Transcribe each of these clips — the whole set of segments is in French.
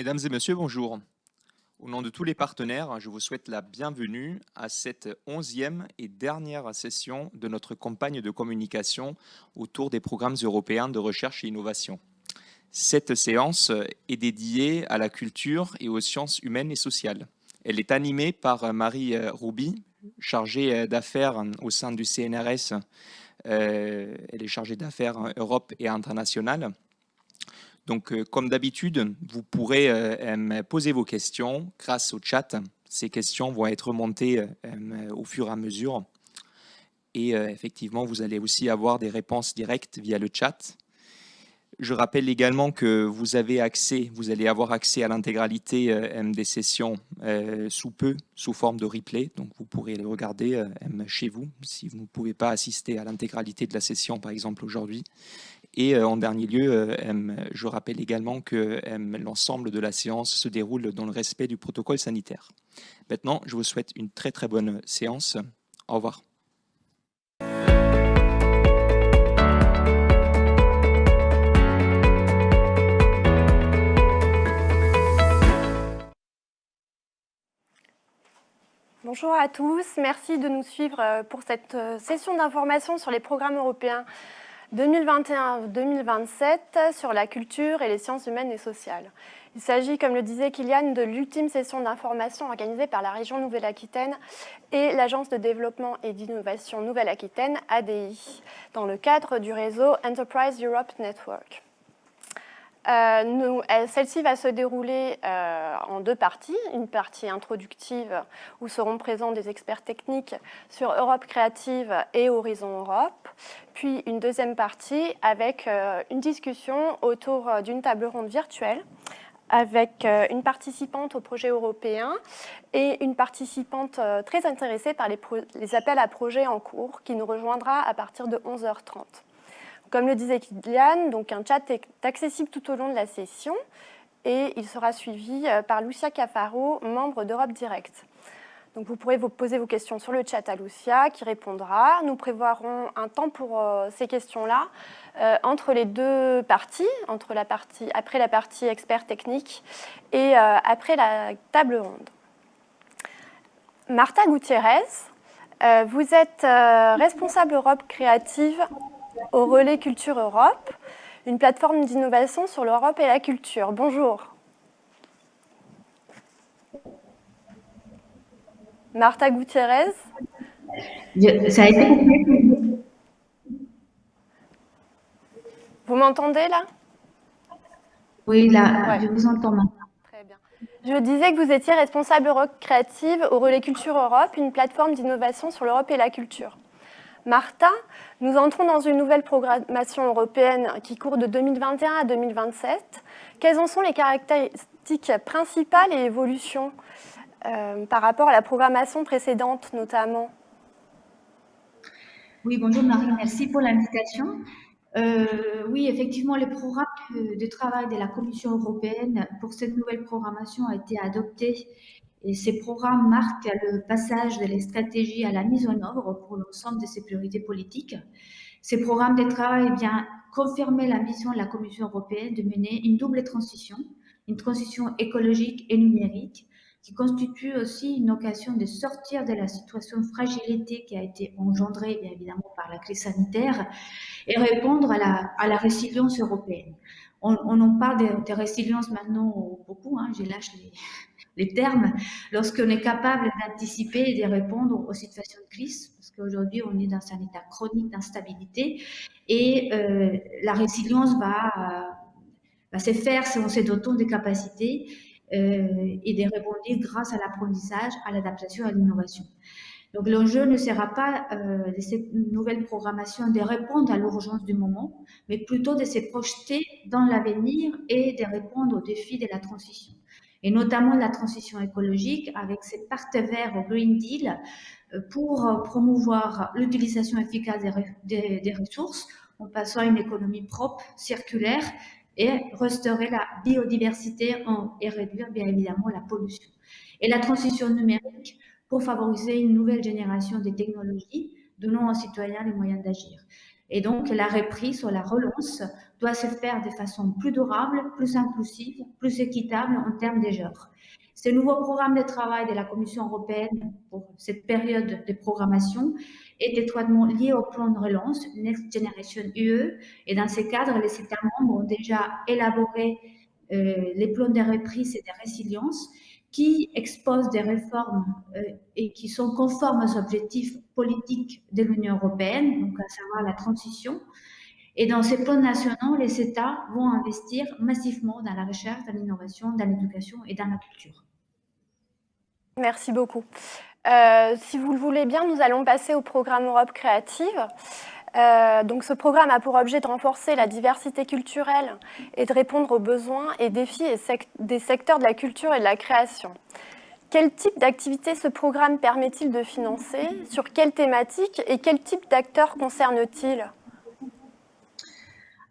Mesdames et messieurs, bonjour. Au nom de tous les partenaires, je vous souhaite la bienvenue à cette 11e et dernière session de notre campagne de communication autour des programmes européens de recherche et innovation. Cette séance est dédiée à la culture et aux sciences humaines et sociales. Elle est animée par Marie Rouby, chargée d'affaires au sein du CNRS. Elle est chargée d'affaires Europe et internationale. Donc, comme d'habitude, vous pourrez me poser vos questions grâce au chat. Ces questions vont être remontées au fur et à mesure. Et effectivement, vous allez aussi avoir des réponses directes via le chat. Je rappelle également que vous allez avoir accès à l'intégralité des sessions sous peu, sous forme de replay. Donc, vous pourrez les regarder chez vous si vous ne pouvez pas assister à l'intégralité de la session, par exemple, aujourd'hui. Et en dernier lieu, je rappelle également que l'ensemble de la séance se déroule dans le respect du protocole sanitaire. Maintenant, je vous souhaite une très très bonne séance. Au revoir. Bonjour à tous, merci de nous suivre pour cette session d'information sur les programmes européens 2021-2027 sur la culture et les sciences humaines et sociales. Il s'agit, comme le disait Kylian, de l'ultime session d'information organisée par la région Nouvelle-Aquitaine et l'Agence de développement et d'innovation Nouvelle-Aquitaine, ADI, dans le cadre du réseau Enterprise Europe Network. Celle-ci va se dérouler en deux parties. Une partie introductive où seront présents des experts techniques sur Europe créative et Horizon Europe. Puis une deuxième partie avec une discussion autour d'une table ronde virtuelle avec une participante au projet européen et une participante très intéressée par les appels à projets en cours qui nous rejoindra à partir de 11h30. Comme le disait Kylian, donc un chat est accessible tout au long de la session et il sera suivi par Lucia Cafaro, membre d'Europe Direct. Donc vous pourrez vous poser vos questions sur le chat à Lucia qui répondra. Nous prévoirons un temps pour ces questions-là entre les deux parties, après la partie expert technique et après la table ronde. Marta Gutiérrez, vous êtes responsable Europe créative au Relais Culture Europe, une plateforme d'innovation sur l'Europe et la culture. Bonjour. Marta Gutiérrez. Ça a été coupé. Vous m'entendez là? Oui, là, ouais. Je vous entends maintenant. Très bien. Je disais que vous étiez responsable Europe créative au Relais Culture Europe, une plateforme d'innovation sur l'Europe et la culture. Marta, nous entrons dans une nouvelle programmation européenne qui court de 2021 à 2027. Quelles en sont les caractéristiques principales et évolutions par rapport à la programmation précédente notamment? Oui, bonjour Marie, merci pour l'invitation. Oui, effectivement, le programme de travail de la Commission européenne pour cette nouvelle programmation a été adopté. Et ces programmes marquent le passage de la stratégie à la mise en œuvre pour l'ensemble de ses priorités politiques. Ces programmes de travail confirmaient l'ambition de la Commission européenne de mener une double transition, une transition écologique et numérique, qui constitue aussi une occasion de sortir de la situation de fragilité qui a été engendrée, bien évidemment, par la crise sanitaire et répondre à la résilience européenne. On en parle de résilience maintenant beaucoup, hein, je lâche les termes, lorsqu'on est capable d'anticiper et de répondre aux situations de crise, parce qu'aujourd'hui, on est dans un état chronique d'instabilité, et la résilience va se faire si on se dote de capacités et de rebondir grâce à l'apprentissage, à l'adaptation, à l'innovation. Donc l'enjeu ne sera pas de cette nouvelle programmation de répondre à l'urgence du moment, mais plutôt de se projeter dans l'avenir et de répondre aux défis de la transition. Et notamment la transition écologique avec ses partenaires au Green Deal pour promouvoir l'utilisation efficace des ressources en passant à une économie propre, circulaire et restaurer la biodiversité et réduire bien évidemment la pollution. Et la transition numérique pour favoriser une nouvelle génération de technologies, donnant aux citoyens les moyens d'agir. Et donc, la reprise ou la relance doit se faire de façon plus durable, plus inclusive, plus équitable en termes de genre. Ce nouveau programme de travail de la Commission européenne pour cette période de programmation est étroitement lié au plan de relance Next Generation UE. Et dans ce cadre, les États membres ont déjà élaboré les plans de reprise et de résilience qui exposent des réformes et qui sont conformes aux objectifs politiques de l'Union européenne, donc à savoir la transition. Et dans ces plans nationaux, les États vont investir massivement dans la recherche, dans l'innovation, dans l'éducation et dans la culture. Merci beaucoup. Si vous le voulez bien, nous allons passer au programme Europe Créative. Donc ce programme a pour objet de renforcer la diversité culturelle et de répondre aux besoins et défis des secteurs de la culture et de la création. Quel type d'activité ce programme permet-il de financer? Sur quelle thématique et quel type d'acteurs concerne-t-il?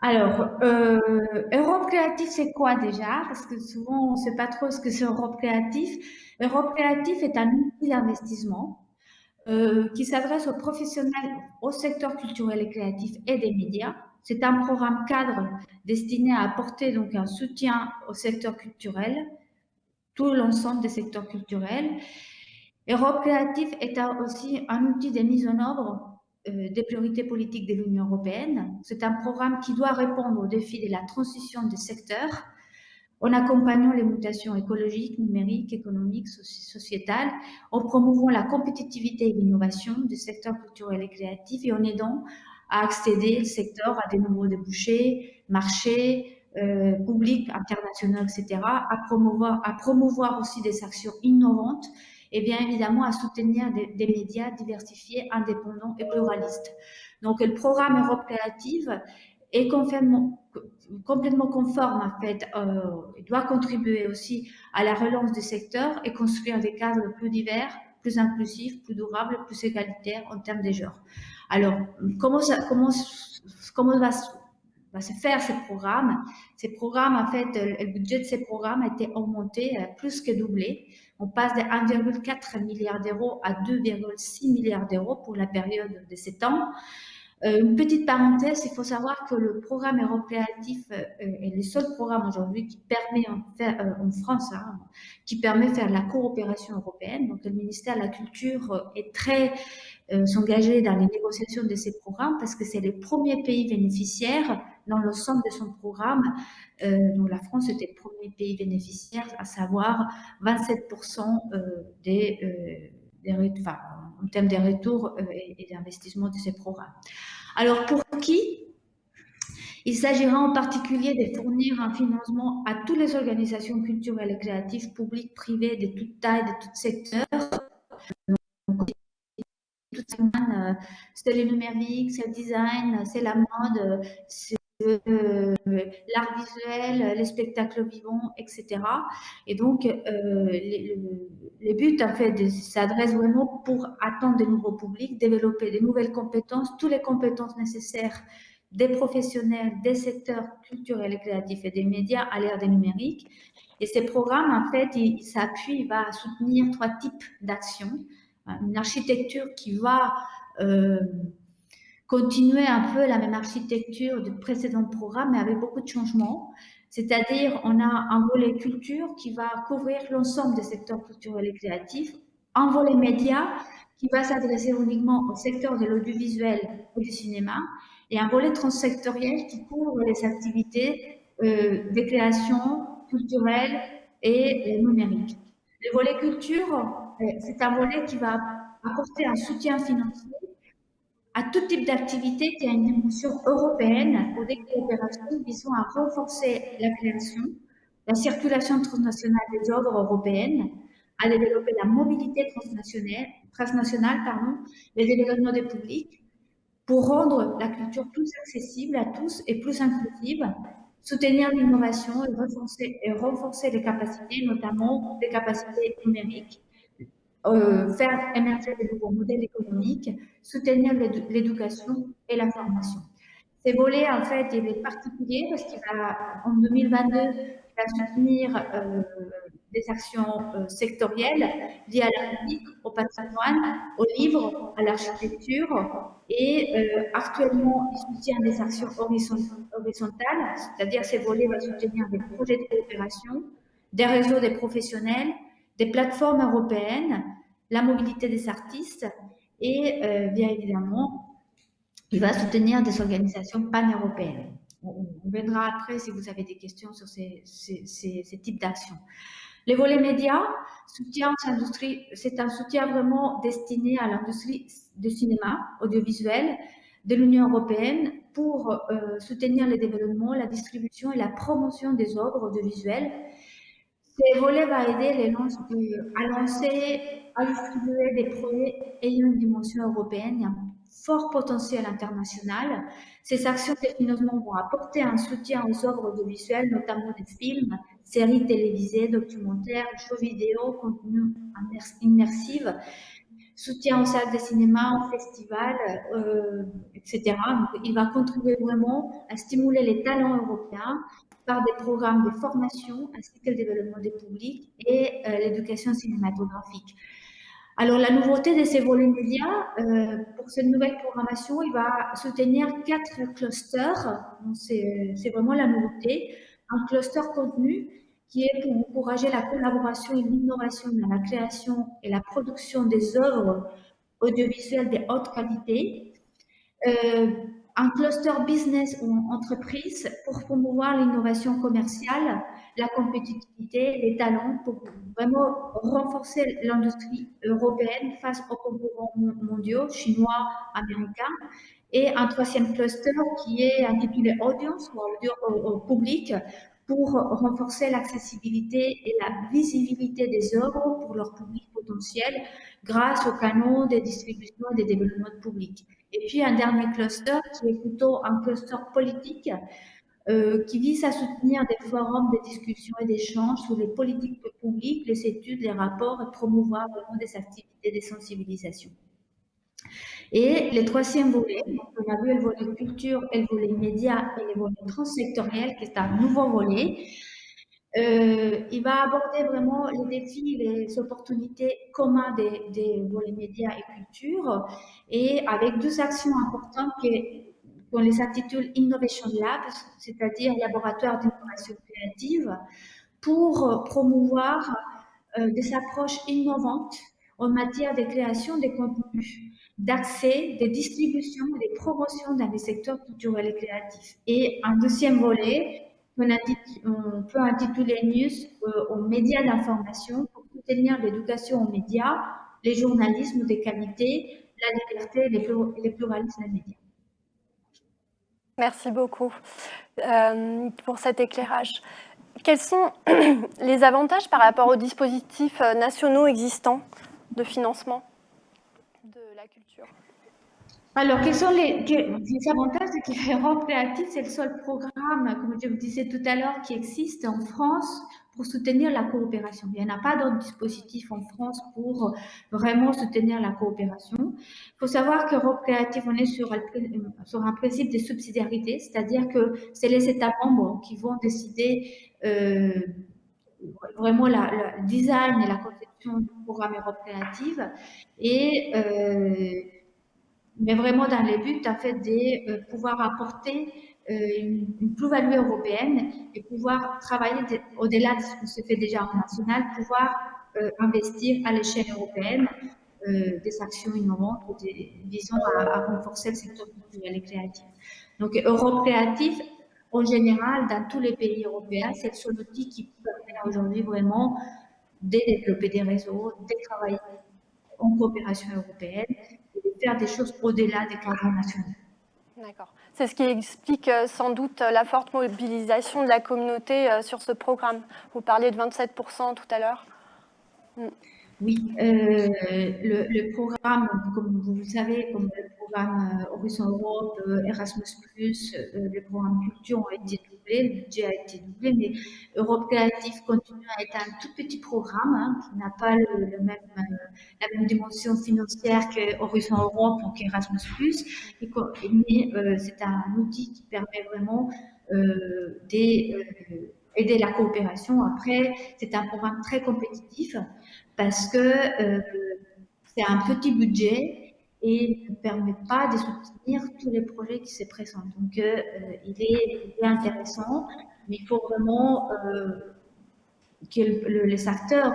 Alors, Europe Créative, c'est quoi déjà? Parce que souvent, on ne sait pas trop ce que c'est Europe Créative. Europe Créative est un outil d'investissement qui s'adresse aux professionnels au secteur culturel et créatif et des médias. C'est un programme cadre destiné à apporter donc un soutien au secteur culturel, tout l'ensemble des secteurs culturels. Europe Créative est aussi un outil de mise en œuvre des priorités politiques de l'Union européenne. C'est un programme qui doit répondre aux défis de la transition des secteurs en accompagnant les mutations écologiques, numériques, économiques, sociétales, en promouvant la compétitivité et l'innovation du secteur culturel et créatif et en aidant à accéder le secteur à des nouveaux débouchés, marchés, publics, internationaux, etc., à promouvoir aussi des actions innovantes et bien évidemment à soutenir des médias diversifiés, indépendants et pluralistes. Donc le programme Europe Créative est complètement conforme en fait, il doit contribuer aussi à la relance du secteur et construire des cadres plus divers, plus inclusifs, plus durables, plus égalitaires en termes de genre. Alors, comment va se faire ces programmes? Ces programmes, en fait, le budget de ces programmes a été augmenté, plus que doublé. On passe de 1,4 milliard d'euros à 2,6 milliards d'euros pour la période de 7 ans. Une petite parenthèse, il faut savoir que le programme Europe Créatif est le seul programme aujourd'hui qui permet en France, qui permet de faire la coopération européenne. Donc le ministère de la Culture est très s'engager dans les négociations de ces programmes parce que c'est le premier pays bénéficiaire dans l'ensemble de son programme. Donc la France était le premier pays bénéficiaire, à savoir 27% en termes de retours et d'investissement de ces programmes. Alors pour qui? Il s'agira en particulier de fournir un financement à toutes les organisations culturelles et créatives, publiques, privées, de toute taille, de tout secteur. C'est le numérique, c'est le design, c'est la mode, c'est l'art visuel, les spectacles vivants, etc. Et donc, les buts, en fait, s'adressent vraiment pour atteindre de nouveaux publics, développer de nouvelles compétences, toutes les compétences nécessaires des professionnels des secteurs culturels et créatifs et des médias à l'ère des numériques. Et ces programmes, en fait, il s'appuie, il va soutenir 3 types d'actions. Une architecture qui va continuer un peu la même architecture du précédent programme, mais avec beaucoup de changements. C'est-à-dire, on a un volet culture qui va couvrir l'ensemble des secteurs culturels et créatifs, un volet média qui va s'adresser uniquement au secteur de l'audiovisuel et du cinéma, et un volet transsectoriel qui couvre les activités de création culturelle et numérique. Le volet culture, c'est un volet qui va apporter un soutien financier à tout type d'activité qui a une dimension européenne ou des coopérations visant à renforcer la création, la circulation transnationale des œuvres européennes, à développer la mobilité transnationale, le développement des publics, pour rendre la culture plus accessible à tous et plus inclusive, soutenir l'innovation et renforcer les capacités, notamment les capacités numériques, faire émerger de nouveaux modèles économiques, soutenir l'éducation et la formation. Ces volets, en fait, il est particulier parce qu'il va, en 2022, il va soutenir des actions sectorielles liées à la musique, au patrimoine, aux livres, à l'architecture et actuellement, il soutient des actions horizontales, c'est-à-dire ces volets va soutenir des projets de coopération, des réseaux des professionnels, des plateformes européennes, la mobilité des artistes et bien évidemment, il va soutenir des organisations pan-européennes. On verra après si vous avez des questions sur ces types d'actions. Les volets médias, c'est un soutien vraiment destiné à l'industrie du cinéma audiovisuel de l'Union européenne pour soutenir le développement, la distribution et la promotion des œuvres audiovisuelles. Ces volets vont aider à lancer, à distribuer des projets ayant une dimension européenne et un fort potentiel international. Ces actions de financement vont apporter un soutien aux œuvres audiovisuelles, notamment des films, séries télévisées, documentaires, jeux vidéo, contenus immersifs, soutien aux salles de cinéma, aux festivals, etc. Donc, il va contribuer vraiment à stimuler les talents européens par des programmes de formation ainsi que le développement des publics et l'éducation cinématographique. Alors, la nouveauté de ces volets médias, pour cette nouvelle programmation, il va soutenir 4 clusters. C'est vraiment la nouveauté. Un cluster contenu qui est pour encourager la collaboration et l'innovation dans la création et la production des œuvres audiovisuelles de haute qualité. Un cluster business ou entreprise pour promouvoir l'innovation commerciale, la compétitivité, les talents, pour vraiment renforcer l'industrie européenne face aux concurrents mondiaux, chinois, américains. Et un troisième cluster qui est intitulé Audience, au public, pour renforcer l'accessibilité et la visibilité des œuvres pour leur public potentiel grâce aux canaux de distribution et de développement public. Et puis un dernier cluster qui est plutôt un cluster politique qui vise à soutenir des forums de discussion et d'échange sur les politiques publiques, les études, les rapports et promouvoir vraiment des activités de sensibilisation. Et le troisième volet, on a vu le volet culture et le volet médias et le volet transsectoriel, qui est un nouveau volet. Il va aborder vraiment les défis, les opportunités communes des volets médias et culture, et avec 2 actions importantes qu'on les intitule Innovation Labs, c'est-à-dire laboratoire d'innovation créative, pour promouvoir des approches innovantes en matière de création des contenus, d'accès, de distribution et de promotion dans les secteurs culturels et créatifs. Et un deuxième volet, on peut intituler News aux médias d'information pour soutenir l'éducation aux médias, les journalismes de qualité, la liberté et le pluralisme des médias. Merci beaucoup pour cet éclairage. Quels sont les avantages par rapport aux dispositifs nationaux existants de financement de la culture? Alors, quels sont les avantages de qu'Europe Créative, c'est le seul programme, comme je vous disais tout à l'heure, qui existe en France pour soutenir la coopération. Il n'y en a pas d'autres dispositifs en France pour vraiment soutenir la coopération. Il faut savoir qu'Europe Créative, on est sur un principe de subsidiarité, c'est-à-dire que c'est les États membres qui vont décider vraiment le design et la conception du programme Europe Créative. Mais vraiment dans le but en fait de pouvoir apporter une plus-value européenne et pouvoir travailler au-delà de ce qui se fait déjà en national, pouvoir investir à l'échelle européenne des actions innovantes visant à renforcer le secteur culturel et créatif. Donc Europe Créative, en général, dans tous les pays européens, c'est le seul outil qui permet aujourd'hui vraiment de développer des réseaux, de travailler en coopération européenne et de faire des choses au-delà des cadres nationaux. D'accord. C'est ce qui explique sans doute la forte mobilisation de la communauté sur ce programme. Vous parliez de 27% tout à l'heure. Oui, le programme, comme vous le savez, comme le programme Horizon Europe, Erasmus+, le programme Culture ont été doublés, le budget a été doublé, mais Europe Créative continue à être un tout petit programme qui n'a pas la même dimension financière que Horizon Europe ou qu'Erasmus+, mais c'est un outil qui permet vraiment aider la coopération. Après, c'est un programme très compétitif parce que c'est un petit budget et ne permet pas de soutenir tous les projets qui se présentent. Donc, il est intéressant, mais il faut vraiment que les acteurs,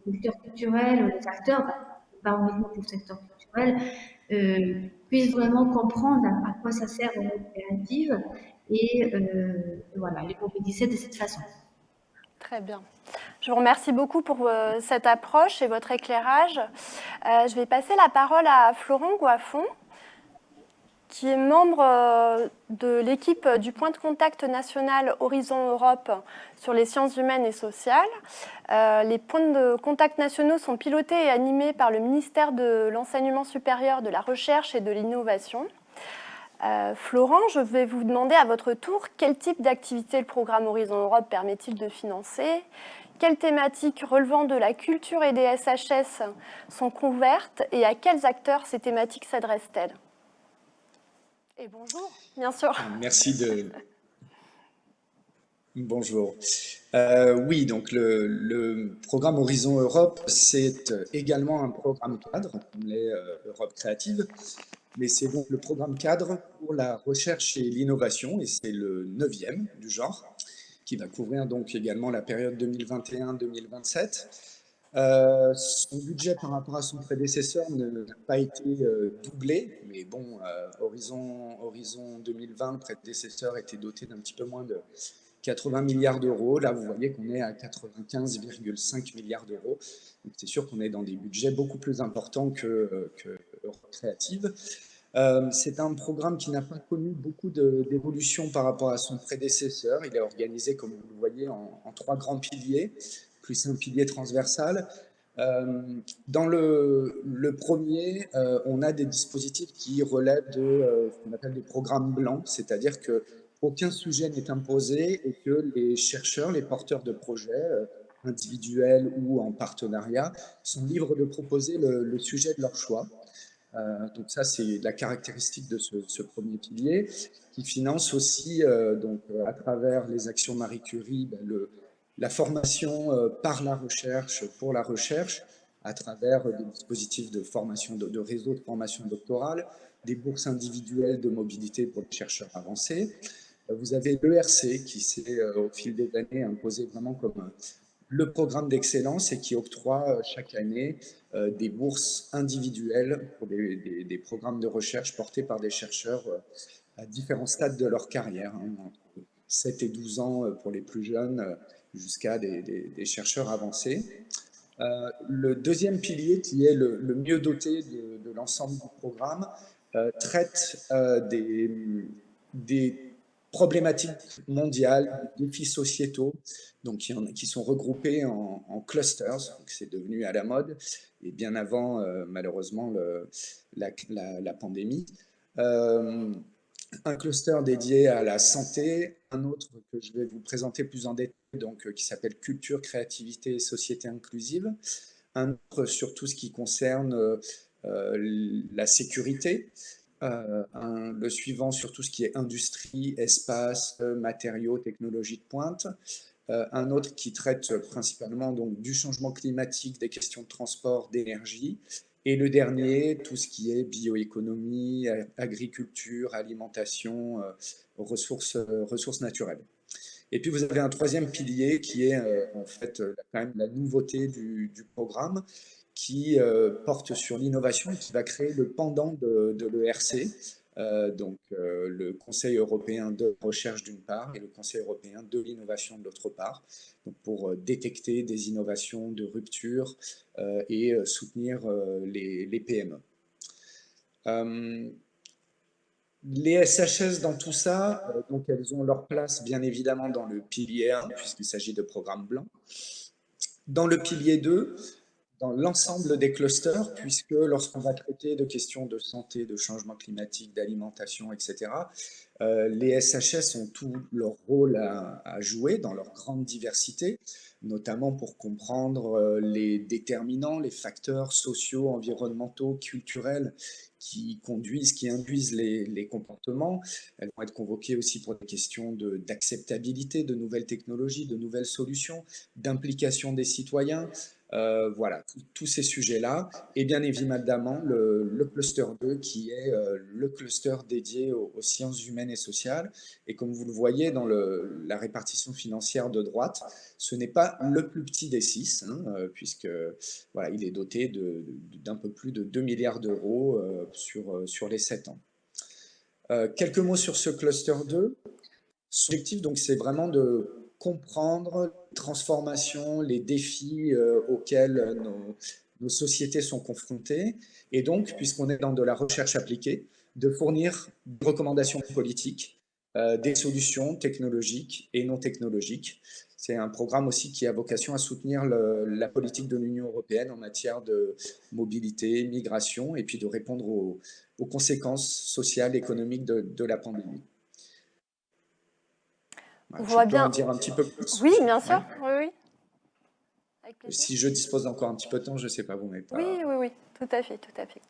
les acteurs culturels, les acteurs, pas uniquement pour le secteur culturel, puissent vraiment comprendre à quoi ça sert une coopérative et voilà, les mobiliser de cette façon. Très bien. Je vous remercie beaucoup pour cette approche et votre éclairage. Je vais passer la parole à Florent Goiffon, qui est membre de l'équipe du point de contact national Horizon Europe sur les sciences humaines et sociales. Les points de contact nationaux sont pilotés et animés par le ministère de l'Enseignement supérieur, de la Recherche et de l'Innovation. Florent, je vais vous demander à votre tour quel type d'activité le programme Horizon Europe permet-il de financer, quelles thématiques relevant de la culture et des SHS sont couvertes et à quels acteurs ces thématiques s'adressent-elles? Et bonjour, bien sûr. Merci de... Bonjour. Oui, donc le programme Horizon Europe, c'est également un programme cadre, comme l'est Europe Créative, mais c'est donc le programme cadre pour la recherche et l'innovation, et c'est le 9e du genre, qui va couvrir donc également la période 2021-2027. Son budget par rapport à son prédécesseur n'a pas été doublé, mais bon, Horizon 2020, le prédécesseur était doté d'un petit peu moins de 80 milliards d'euros. Là, vous voyez qu'on est à 95,5 milliards d'euros. Donc, c'est sûr qu'on est dans des budgets beaucoup plus importants que Europe Créative. C'est un programme qui n'a pas connu beaucoup d'évolution par rapport à son prédécesseur. Il est organisé, comme vous le voyez, en 3 grands piliers, plus un pilier transversal. Dans le premier, on a des dispositifs qui relèvent de ce qu'on appelle des programmes blancs, c'est-à-dire que aucun sujet n'est imposé et que les chercheurs, les porteurs de projets, individuels ou en partenariat, sont libres de proposer le sujet de leur choix. Donc ça, c'est la caractéristique de ce premier pilier, qui finance aussi, à travers les actions Marie Curie, la formation par la recherche, pour la recherche, à travers des dispositifs de formation, de réseaux de formation doctorale, des bourses individuelles de mobilité pour les chercheurs avancés. Vous avez l'ERC qui s'est, au fil des années, imposé vraiment comme le programme d'excellence et qui octroie chaque année des bourses individuelles pour des programmes de recherche portés par des chercheurs à différents stades de leur carrière, entre 7 et 12 ans pour les plus jeunes, jusqu'à des chercheurs avancés. Le deuxième pilier, qui est le mieux doté de l'ensemble du programme, traite des problématiques mondiales, des défis sociétaux, donc qui sont regroupés en clusters, c'est devenu à la mode, et bien avant, malheureusement, la pandémie. Un cluster dédié à la santé, un autre que je vais vous présenter plus en détail, donc, qui s'appelle Culture, Créativité et Société Inclusive, un autre sur tout ce qui concerne la sécurité, le suivant sur tout ce qui est industrie, espace, matériaux, technologies de pointe, un autre qui traite principalement donc, du changement climatique, des questions de transport, d'énergie, et le dernier, tout ce qui est bioéconomie, agriculture, alimentation, ressources naturelles. Et puis vous avez un troisième pilier qui est en fait quand même la nouveauté du programme, qui porte sur l'innovation et qui va créer le pendant de l'ERC, le Conseil européen de recherche d'une part et le Conseil européen de l'innovation de l'autre part, donc pour détecter des innovations de rupture et soutenir les PME. Les SHS dans tout ça, donc elles ont leur place bien évidemment dans le pilier 1, puisqu'il s'agit de programmes blancs. Dans le pilier 2, dans l'ensemble des clusters, puisque lorsqu'on va traiter de questions de santé, de changement climatique, d'alimentation, etc., les SHS ont tout leur rôle à jouer dans leur grande diversité, notamment pour comprendre les déterminants, les facteurs sociaux, environnementaux, culturels qui induisent les comportements. Elles vont être convoquées aussi pour des questions d'acceptabilité de nouvelles technologies, de nouvelles solutions, d'implication des citoyens. Voilà, tous ces sujets-là. Et bien évidemment, le cluster 2 qui est le cluster dédié aux sciences humaines et sociales. Et comme vous le voyez dans la répartition financière de droite, ce n'est pas le plus petit des 6, hein, puisque voilà, il est doté d'un peu plus de 2 milliards d'euros sur les 7 ans. Quelques mots sur ce cluster 2. Son objectif, donc, c'est vraiment de comprendre les transformations, les défis auxquels nos sociétés sont confrontées, et donc, puisqu'on est dans de la recherche appliquée, de fournir des recommandations politiques, des solutions technologiques et non technologiques. C'est un programme aussi qui a vocation à soutenir la politique de l'Union européenne en matière de mobilité, migration, et puis de répondre aux conséquences sociales et économiques de la pandémie. On Je voit peux bien. en dire un petit peu plus. Oui, bien sûr. Ouais. Oui, oui. Avec plaisir. Si je dispose encore un petit peu de temps, je ne sais pas, vous n'avez pas... Oui, tout à fait, tout à fait.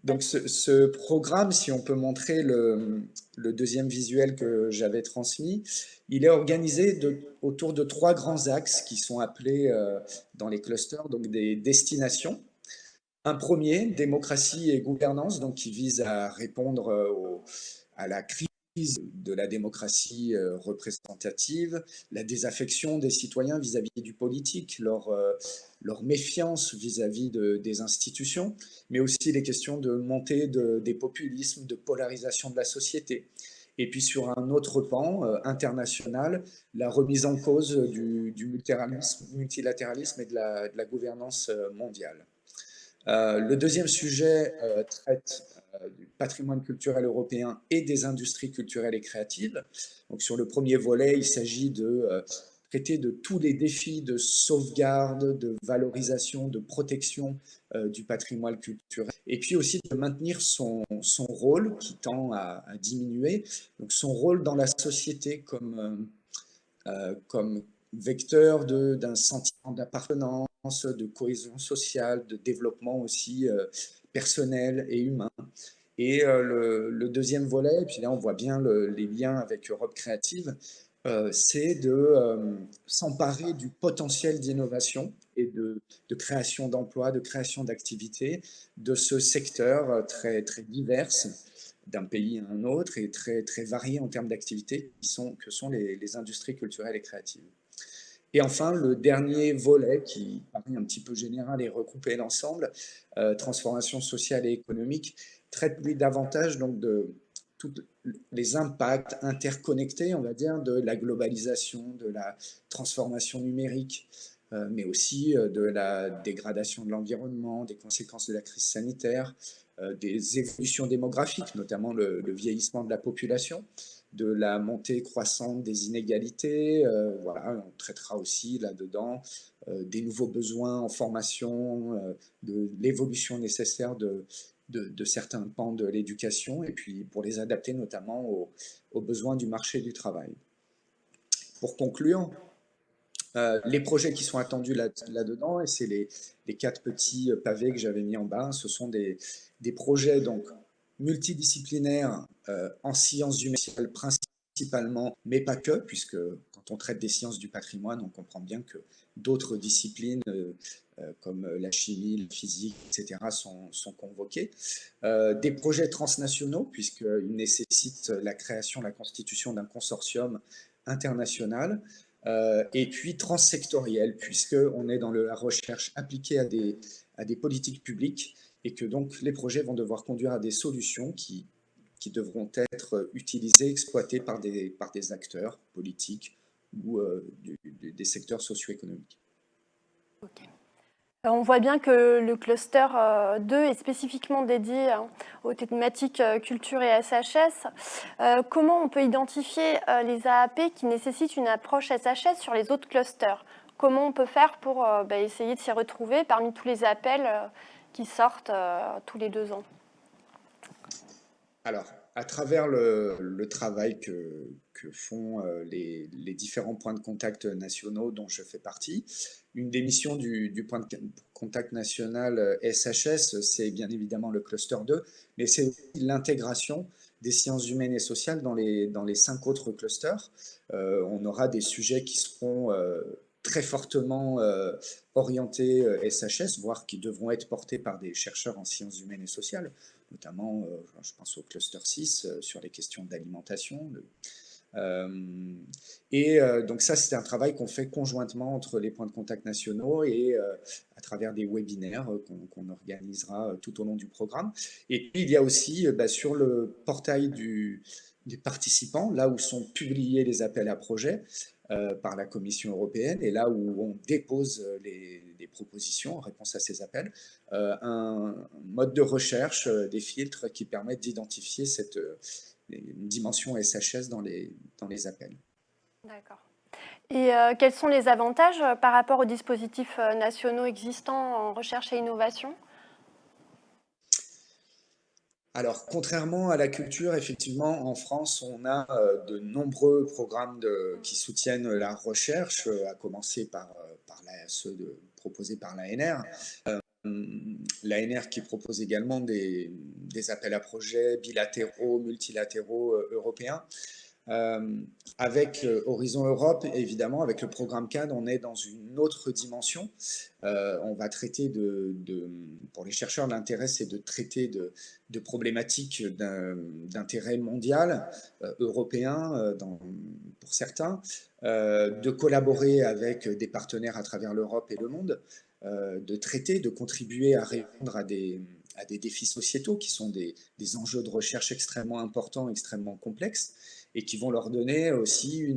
Donc ce programme, si on peut montrer le deuxième visuel que j'avais transmis, il est organisé autour de 3 grands axes qui sont appelés dans les clusters, donc des destinations. Un premier, démocratie et gouvernance, donc qui vise à répondre à la crise de la démocratie représentative, la désaffection des citoyens vis-à-vis du politique, leur méfiance vis-à-vis des institutions, mais aussi les questions de montée des populismes, de polarisation de la société. Et puis sur un autre pan international, la remise en cause du multilatéralisme et de la gouvernance mondiale. Le deuxième sujet traite du patrimoine culturel européen et des industries culturelles et créatives. Donc, sur le premier volet, il s'agit de traiter de tous les défis de sauvegarde, de valorisation, de protection du patrimoine culturel, et puis aussi de maintenir son rôle qui tend à diminuer, donc son rôle dans la société comme vecteur d'un sentiment d'appartenance, de cohésion sociale, de développement aussi personnel et humain. Et le deuxième volet, et puis là on voit bien les liens avec Europe Créative, c'est de s'emparer du potentiel d'innovation et de création d'emplois, de création d'activités de ce secteur très, très divers d'un pays à un autre et très, très varié en termes d'activités que sont les industries culturelles et créatives. Et enfin, le dernier volet, qui paraît un petit peu général et recoupé l'ensemble, transformation sociale et économique, traite lui davantage donc de tous les impacts interconnectés, on va dire, de la globalisation, de la transformation numérique, mais aussi de la dégradation de l'environnement, des conséquences de la crise sanitaire, des évolutions démographiques, notamment le vieillissement de la population, de la montée croissante des inégalités. Voilà, on traitera aussi là-dedans des nouveaux besoins en formation, de l'évolution nécessaire de certains pans de l'éducation, et puis pour les adapter notamment aux besoins du marché du travail. Pour conclure, les projets qui sont attendus là-dedans, et c'est les 4 petits pavés que j'avais mis en bas, ce sont des projets donc multidisciplinaires en sciences humaines principalement, mais pas que, puisque quand on traite des sciences du patrimoine, on comprend bien que d'autres disciplines comme la chimie, la physique, etc. sont convoquées. Des projets transnationaux, puisqu'ils nécessitent la création, la constitution d'un consortium international. Et puis transsectoriel, puisqu'on est dans la recherche appliquée à des politiques publiques et que donc les projets vont devoir conduire à des solutions qui devront être utilisées, exploitées par des acteurs politiques ou des secteurs socio-économiques. Okay. On voit bien que le cluster 2 est spécifiquement dédié aux thématiques culture et SHS. Comment on peut identifier les AAP qui nécessitent une approche SHS sur les autres clusters? comment on peut faire pour essayer de s'y retrouver parmi tous les appels qui sortent tous les 2 ans? Alors, à travers le travail que font les différents points de contact nationaux dont je fais partie, une des missions du point de contact national SHS, c'est bien évidemment le cluster 2, mais c'est aussi l'intégration des sciences humaines et sociales dans les 5 autres clusters. On aura des sujets qui seront très fortement orientés SHS, voire qui devront être portés par des chercheurs en sciences humaines et sociales, notamment, je pense au cluster 6 sur les questions d'alimentation. Donc ça, c'est un travail qu'on fait conjointement entre les points de contact nationaux et à travers des webinaires qu'on organisera tout au long du programme. Et puis, il y a aussi sur le portail des participants, là où sont publiés les appels à projets par la Commission européenne, et là où on dépose les propositions en réponse à ces appels, un mode de recherche, des filtres qui permettent d'identifier cette dimension SHS dans les appels. D'accord. Et quels sont les avantages par rapport aux dispositifs nationaux existants en recherche et innovation? Alors, contrairement à la culture, effectivement, en France, on a de nombreux programmes qui soutiennent la recherche, à commencer par ceux proposés par l'ANR. L'ANR qui propose également des appels à projets bilatéraux, multilatéraux européens. Avec Horizon Europe, évidemment, avec le programme cadre, on est dans une autre dimension. On va traiter pour les chercheurs, l'intérêt, c'est de traiter de problématiques d'intérêt mondial, européen pour certains, de collaborer avec des partenaires à travers l'Europe et le monde, de contribuer à répondre à des défis sociétaux qui sont des enjeux de recherche extrêmement importants, extrêmement complexes, et qui vont leur donner aussi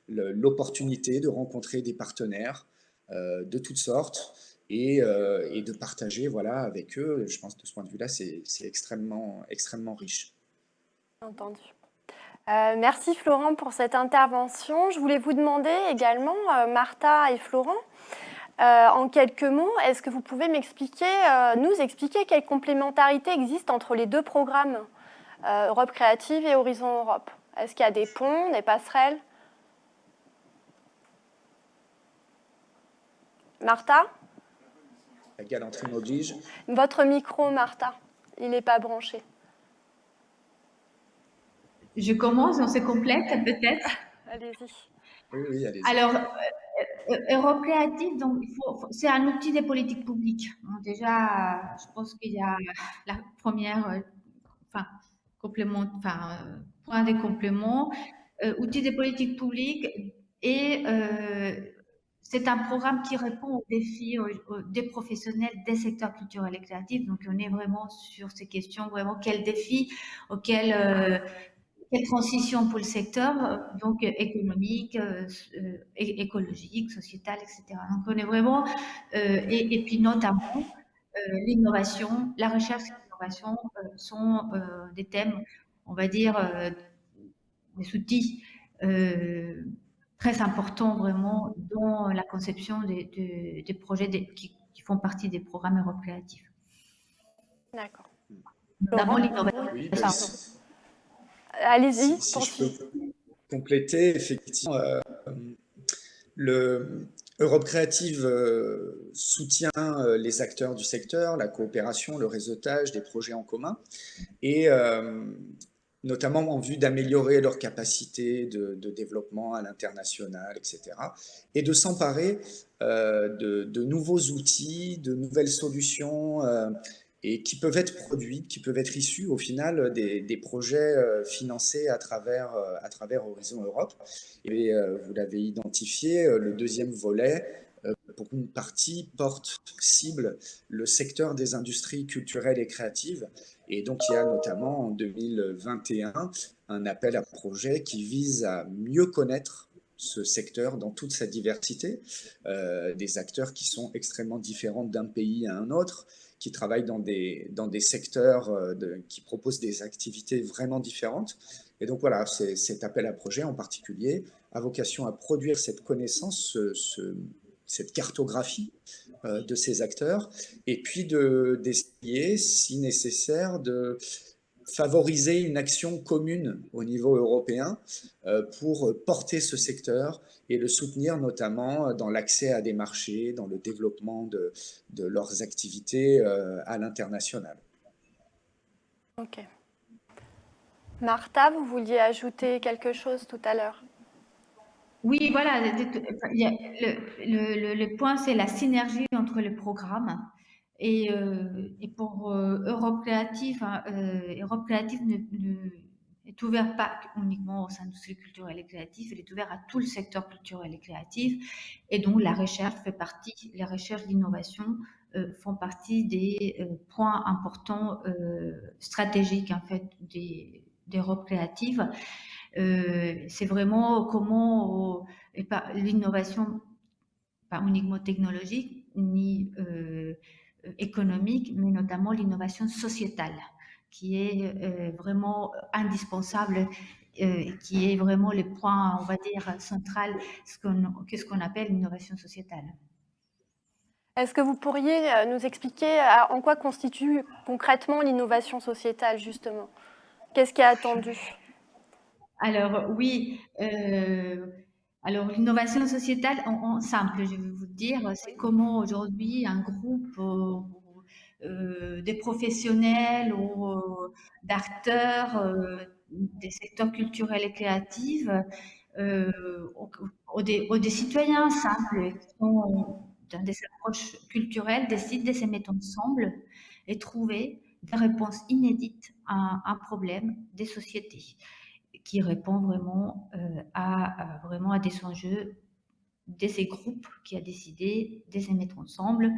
l'opportunité de rencontrer des partenaires de toutes sortes et de partager avec eux. Je pense que de ce point de vue-là, c'est extrêmement, extrêmement riche. Entendu. Merci Florent pour cette intervention. Je voulais vous demander également, Martha et Florent, en quelques mots, est-ce que vous pouvez nous expliquer quelle complémentarité existe entre les 2 programmes, Europe Créative et Horizon Europe? Est-ce qu'il y a des ponts, des passerelles? Martha? La galanterie m'oblige. Votre micro, Martha, il n'est pas branché. Je commence, on se complète peut-être. Allez-y. Oui, allez-y. Alors, Europe Créative, donc, c'est un outil des politiques publiques. Bon, déjà, je pense qu'il y a la première, point des compléments, outil des politiques publiques, et c'est un programme qui répond aux défis des professionnels des secteurs culturels et créatifs. Donc, on est vraiment sur ces questions, vraiment quels défis auxquels quelle transition pour le secteur, donc économique, écologique, sociétal, etc. Donc on est vraiment, et puis notamment l'innovation, la recherche et l'innovation sont des thèmes, on va dire, des outils très importants vraiment dans la conception des projets qui font partie des programmes Europe Créatifs. D'accord. Notamment l'innovation. Oui, allez-y. Si je peux compléter, effectivement, Europe Créative soutient les acteurs du secteur, la coopération, le réseautage des projets en commun, et notamment en vue d'améliorer leur capacité de développement à l'international, etc. Et de s'emparer de nouveaux outils, de nouvelles solutions, et qui peuvent être produites, qui peuvent être issues au final des projets financés à travers Horizon Europe. Et vous l'avez identifié, le deuxième volet, pour une partie, cible le secteur des industries culturelles et créatives. Et donc, il y a notamment en 2021 un appel à projet qui vise à mieux connaître ce secteur dans toute sa diversité, des acteurs qui sont extrêmement différents d'un pays à un autre, qui travaillent dans des secteurs qui proposent des activités vraiment différentes. Et donc voilà, cet appel à projet en particulier a vocation à produire cette connaissance, cette cartographie de ces acteurs, et puis d'essayer, si nécessaire, de favoriser une action commune au niveau européen pour porter ce secteur et le soutenir notamment dans l'accès à des marchés, dans le développement de leurs activités à l'international. Ok. Martha, vous vouliez ajouter quelque chose tout à l'heure? Oui, voilà, le point, c'est la synergie entre les programmes. Et pour Europe Créative, Europe Créative est ouvert pas uniquement aux industries culturelles et créatives, elle est ouverte à tout le secteur culturel et créatif. Et donc, la recherche fait partie, la recherche d'innovation font partie des points importants stratégiques, en fait, d'Europe Créative. C'est vraiment comment l'innovation, pas uniquement technologique ni économique, mais notamment l'innovation sociétale, qui est vraiment indispensable, qui est vraiment le point, on va dire, central, qu'est-ce qu'on appelle l'innovation sociétale. Est-ce que vous pourriez nous expliquer en quoi constitue concrètement l'innovation sociétale, justement? Qu'est-ce qui est attendu? Alors, oui. Alors, l'innovation sociétale, en simple, je vais vous dire, c'est comment aujourd'hui un groupe des professionnels ou d'acteurs des secteurs culturels et créatifs ou des citoyens simples qui sont dans des approches culturelles décident de se mettre ensemble et trouver des réponses inédites à un problème des sociétés qui répond vraiment à des enjeux de ces groupes qui a décidé de se mettre ensemble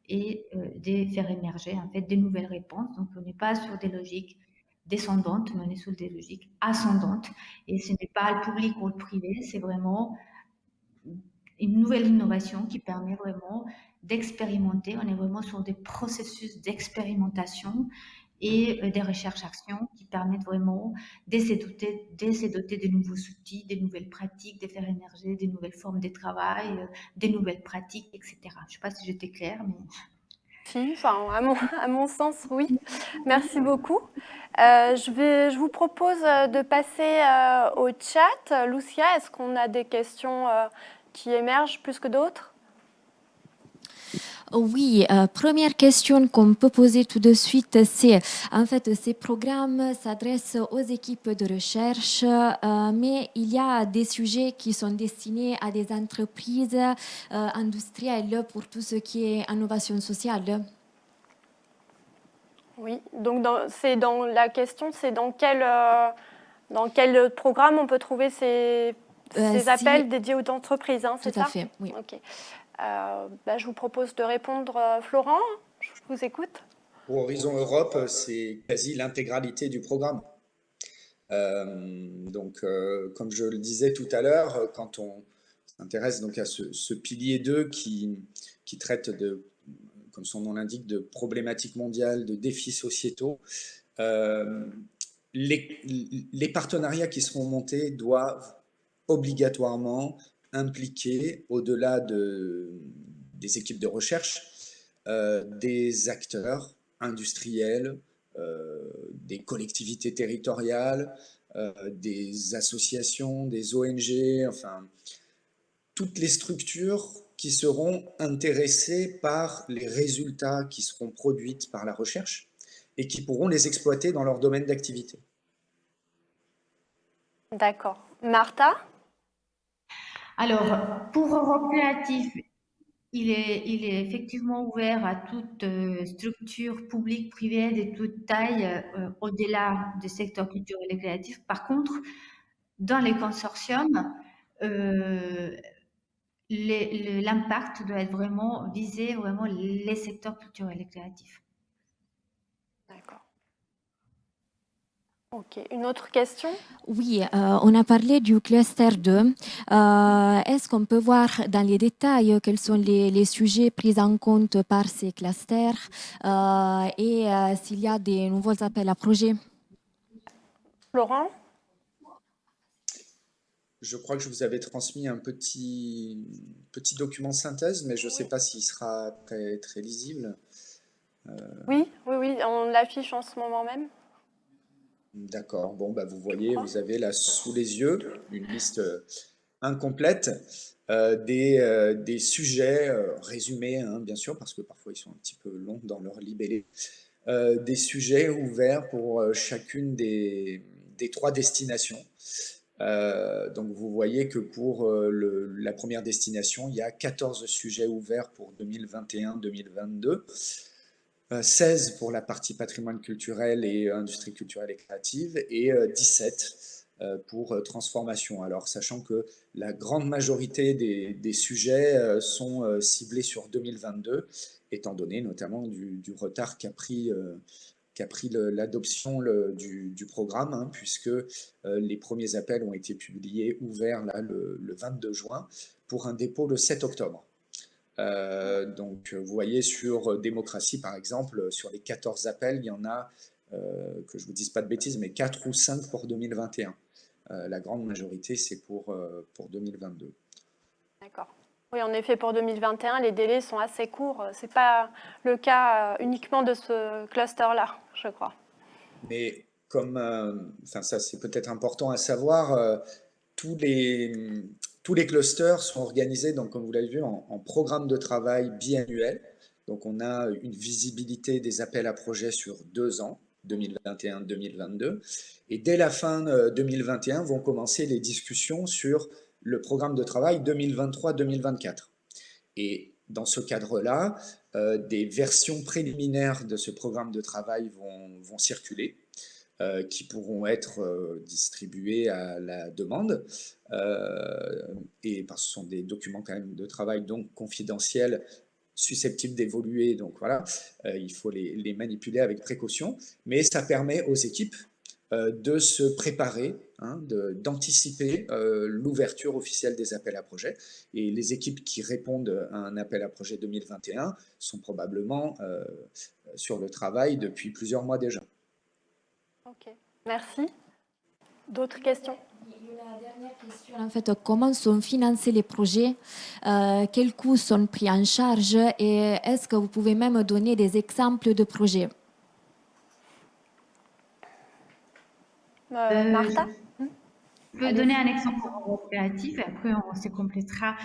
et de faire émerger en fait de nouvelles réponses. Donc on n'est pas sur des logiques descendantes, mais on est sur des logiques ascendantes. Et ce n'est pas le public ou le privé, c'est vraiment une nouvelle innovation qui permet vraiment d'expérimenter. On est vraiment sur des processus d'expérimentation et des recherches-actions qui permettent vraiment de se doter de nouveaux outils, de nouvelles pratiques, de faire émerger de nouvelles formes de travail, de nouvelles pratiques, etc. Je ne sais pas si j'étais claire, mais... Si, enfin, à mon sens, oui. Merci beaucoup. Je vous propose de passer au chat. Lucia, est-ce qu'on a des questions qui émergent plus que d'autres? Oui, première question qu'on peut poser tout de suite, c'est en fait ces programmes s'adressent aux équipes de recherche, mais il y a des sujets qui sont destinés à des entreprises industrielles pour tout ce qui est innovation sociale. Oui, donc la question, c'est dans quel programme on peut trouver ces appels dédiés aux entreprises, hein, c'est ça? Tout à fait, oui. Ok. Je vous propose de répondre, Florent, je vous écoute. Pour Horizon Europe, c'est quasi l'intégralité du programme. Comme je le disais tout à l'heure, quand on s'intéresse donc à ce pilier 2 qui traite comme son nom l'indique, de problématiques mondiales, de défis sociétaux, les partenariats qui seront montés doivent obligatoirement impliquer, au-delà des équipes de recherche, des acteurs industriels, des collectivités territoriales, des associations, des ONG, enfin, toutes les structures qui seront intéressées par les résultats qui seront produits par la recherche et qui pourront les exploiter dans leur domaine d'activité. D'accord. Martha? Alors, pour Europe Créative, il est effectivement ouvert à toute structure publique, privée, de toute taille, au-delà du secteur culturel et créatif. Par contre, dans les consortiums, l'impact doit être vraiment viser vraiment les secteurs culturels et créatifs. D'accord. Ok. Une autre question? Oui, on a parlé du cluster 2. Est-ce qu'on peut voir dans les détails quels sont les sujets pris en compte par ces clusters et s'il y a des nouveaux appels à projets? Florent? Je crois que je vous avais transmis un petit document synthèse, mais je ne sais Oui. pas s'il sera très, très lisible. Oui, oui, oui, on l'affiche en ce moment même, D'accord. Bon, bah, vous je voyez, crois. vous avez là sous les yeux une liste incomplète des sujets résumés, hein, bien sûr, parce que parfois ils sont un petit peu longs dans leur libellé, des sujets ouverts pour chacune des trois destinations. Donc vous voyez que pour la première destination, il y a 14 sujets ouverts pour 2021-2022, 16 pour la partie patrimoine culturel et industrie culturelle et créative, et 17 pour transformation. Alors, sachant que la grande majorité des sujets sont ciblés sur 2022, étant donné notamment du retard qu'a pris l'adoption du programme, hein, puisque les premiers appels ont été publiés, ouverts là, le 22 juin, pour un dépôt le 7 octobre. Donc, vous voyez sur démocratie, par exemple, sur les 14 appels, il y en a, que je ne vous dise pas de bêtises, mais 4 ou 5 pour 2021. La grande majorité, c'est pour 2022. D'accord. Oui, en effet, pour 2021, les délais sont assez courts. Ce n'est pas le cas uniquement de ce cluster-là, je crois. Mais comme, enfin ça c'est peut-être important à savoir, tous les, tous les clusters sont organisés, donc, comme vous l'avez vu, en programme de travail biannuel. Donc, on a une visibilité des appels à projets sur 2 ans, 2021-2022. Et dès la fin 2021, vont commencer les discussions sur le programme de travail 2023-2024. Et dans ce cadre-là, des versions préliminaires de ce programme de travail vont circuler, qui pourront être distribués à la demande. Et parce que ce sont des documents quand même de travail donc confidentiels, susceptibles d'évoluer, donc voilà, il faut les manipuler avec précaution, mais ça permet aux équipes de se préparer, hein, d'anticiper l'ouverture officielle des appels à projets. Et les équipes qui répondent à un appel à projet 2021 sont probablement sur le travail depuis plusieurs mois déjà. Ok, merci. D'autres questions? La dernière question, en fait, comment sont financés les projets? Quels coûts sont pris en charge? Et est-ce que vous pouvez même donner des exemples de projets? Martha? Je peux Allez-y. donner un exemple créatif et après on se complétera.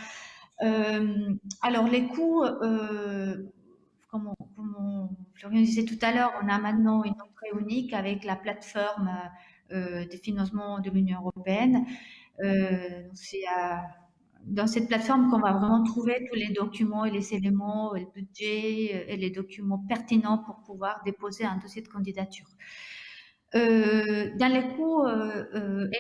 Alors les coûts, comme Florian disait tout à l'heure, on a maintenant une entrée unique avec la plateforme de financement de l'Union européenne. C'est dans cette plateforme qu'on va vraiment trouver tous les documents et les éléments, et le budget et les documents pertinents pour pouvoir déposer un dossier de candidature. Dans les coûts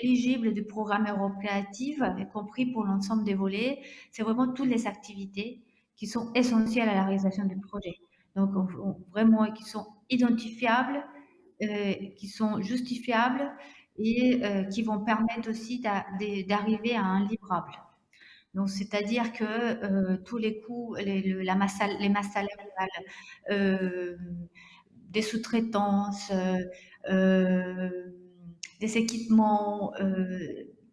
éligibles du programme EuroCreative, y compris pour l'ensemble des volets, c'est vraiment toutes les activités qui sont essentielles à la réalisation du projet. Donc, vraiment, qui sont identifiables, qui sont justifiables et qui vont permettre aussi d'arriver à un livrable. Donc, c'est-à-dire que tous les coûts, les masses salariales, des sous-traitances, des équipements,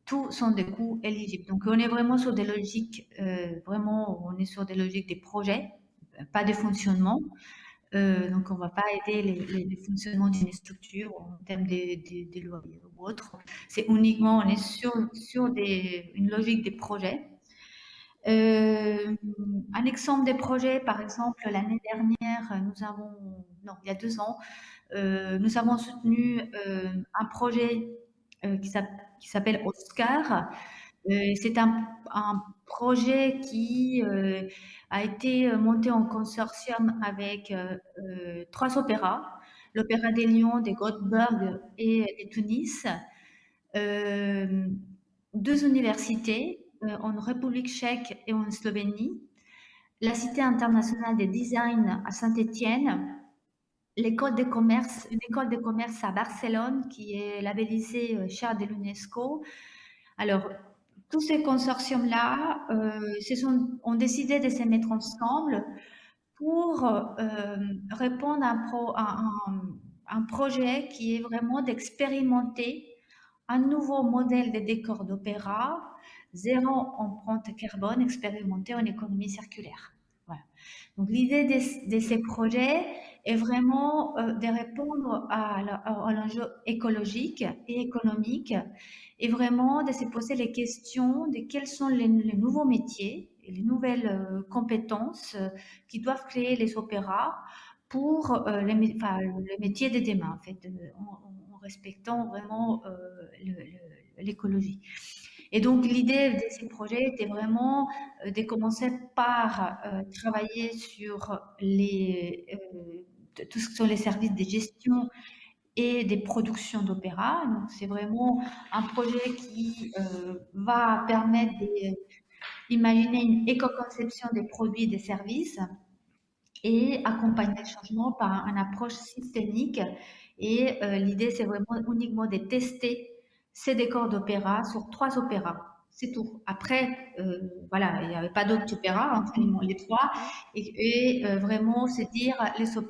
tout sont des coûts éligibles. Donc, on est vraiment sur des logiques, on est sur des logiques des projets, pas de fonctionnement. Donc, on ne va pas aider les fonctionnements d'une structure en termes des loyers ou autres. C'est uniquement, on est sur une logique des projets. Un exemple des projets, par exemple, l'année dernière, il y a 2 ans, nous avons soutenu un projet qui s'appelle Oscar. C'est un projet qui a été monté en consortium avec 3 opéras, l'Opéra des Lions, de Göteborg et de Tunis, 2 universités en République tchèque et en Slovénie, la Cité internationale de design à Saint-Étienne, une école de commerce à Barcelone qui est labellisée charte de l'UNESCO. Alors, tous ces consortiums-là ont décidé de se mettre ensemble pour répondre à un projet qui est vraiment d'expérimenter un nouveau modèle de décor d'opéra, zéro empreinte carbone expérimenté en économie circulaire. Voilà. Donc l'idée de ces projets est vraiment de répondre à l'enjeu écologique et économique et vraiment de se poser les questions de quels sont les nouveaux métiers et les nouvelles compétences qui doivent créer les opéras pour le métier de demain, en fait, en respectant vraiment l'écologie. Et donc, l'idée de ces projets était vraiment de commencer par travailler sur tout ce qui sont les services de gestion et des productions d'opéra. Donc, c'est vraiment un projet qui va permettre d'imaginer une éco-conception des produits et des services et accompagner le changement par une approche systémique. Et l'idée, c'est vraiment uniquement de tester ces décors d'opéra sur 3 opéras. C'est tout. Après, voilà, il n'y avait pas d'autres opéras, entre les 3. Et vraiment, c'est dire,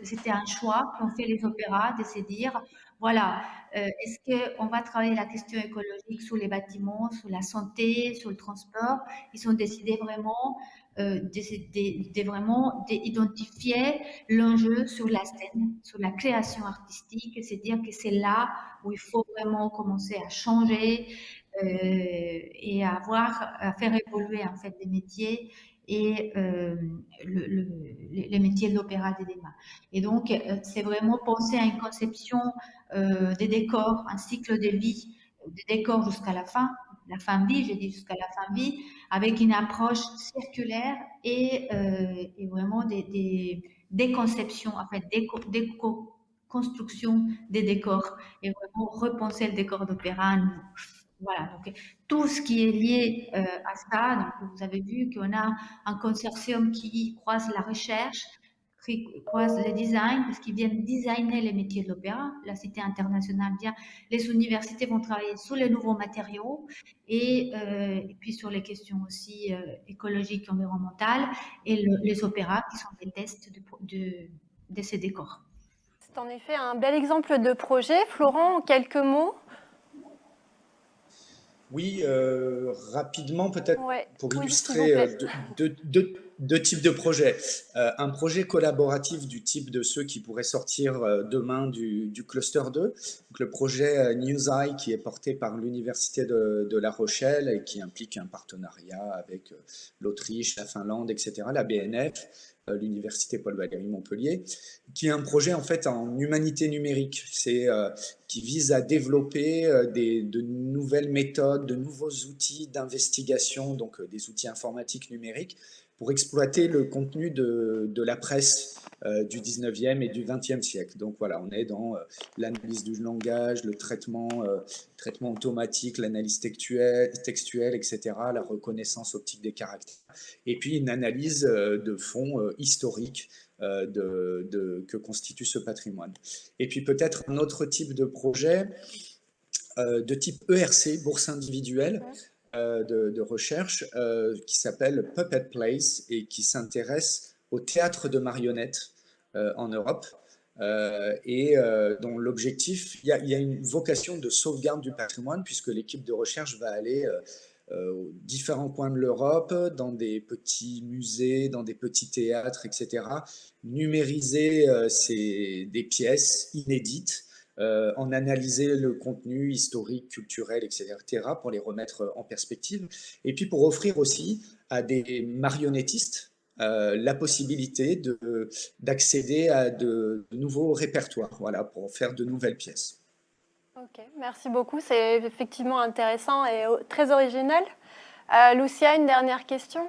c'était un choix qu'ont fait les opéras, de se dire, voilà, est-ce qu'on va travailler la question écologique sur les bâtiments, sur la santé, sur le transport? Ils ont décidé vraiment vraiment d'identifier l'enjeu sur la scène, sur la création artistique, c'est-à-dire que c'est là où il faut vraiment commencer à changer et à faire évoluer en fait des métiers et les métiers de l'opéra de demain. Et donc, c'est vraiment penser à une conception des décors, un cycle de vie des décors jusqu'à la fin de vie, j'ai dit jusqu'à la fin de vie, avec une approche circulaire et vraiment des conceptions, en fait, des constructions des décors et vraiment repenser le décor d'opéra à nouveau. Voilà, donc tout ce qui est lié à ça, donc vous avez vu qu'on a un consortium qui croise la recherche, qui croise le design, parce qu'ils viennent designer les métiers de l'opéra. La Cité internationale vient, les universités vont travailler sur les nouveaux matériaux et puis sur les questions aussi écologiques et environnementales et les opéras qui sont des tests de ces décors. C'est en effet un bel exemple de projet. Florent, en quelques mots. Oui, rapidement peut-être Ouais. pour Oui, s'il vous illustrer plaît. deux types de projets. Un projet collaboratif du type de ceux qui pourraient sortir demain du cluster 2. Donc, le projet NewsEye qui est porté par l'Université de La Rochelle et qui implique un partenariat avec l'Autriche, la Finlande, etc., la BNF, l'Université Paul Valéry Montpellier, qui est un projet en fait en humanité numérique. Qui vise à développer de nouvelles méthodes, de nouveaux outils d'investigation, donc des outils informatiques numériques, pour exploiter le contenu de la presse du 19e et du 20e siècle. Donc voilà, on est dans l'analyse du langage, le traitement automatique, l'analyse textuelle, etc., la reconnaissance optique des caractères, et puis une analyse de fond historique que constitue ce patrimoine. Et puis peut-être un autre type de projet de type ERC, bourse individuelle de recherche, qui s'appelle Puppet Place et qui s'intéresse au théâtre de marionnettes en Europe. Dont l'objectif, il y a une vocation de sauvegarde du patrimoine puisque l'équipe de recherche va aller aux différents coins de l'Europe, dans des petits musées, dans des petits théâtres, etc., numériser des pièces inédites, en analyser le contenu historique, culturel, etc., pour les remettre en perspective, et puis pour offrir aussi à des marionnettistes la possibilité d'accéder à de nouveaux répertoires, voilà, pour faire de nouvelles pièces. Ok, merci beaucoup. C'est effectivement intéressant et très original. Lucia, une dernière question.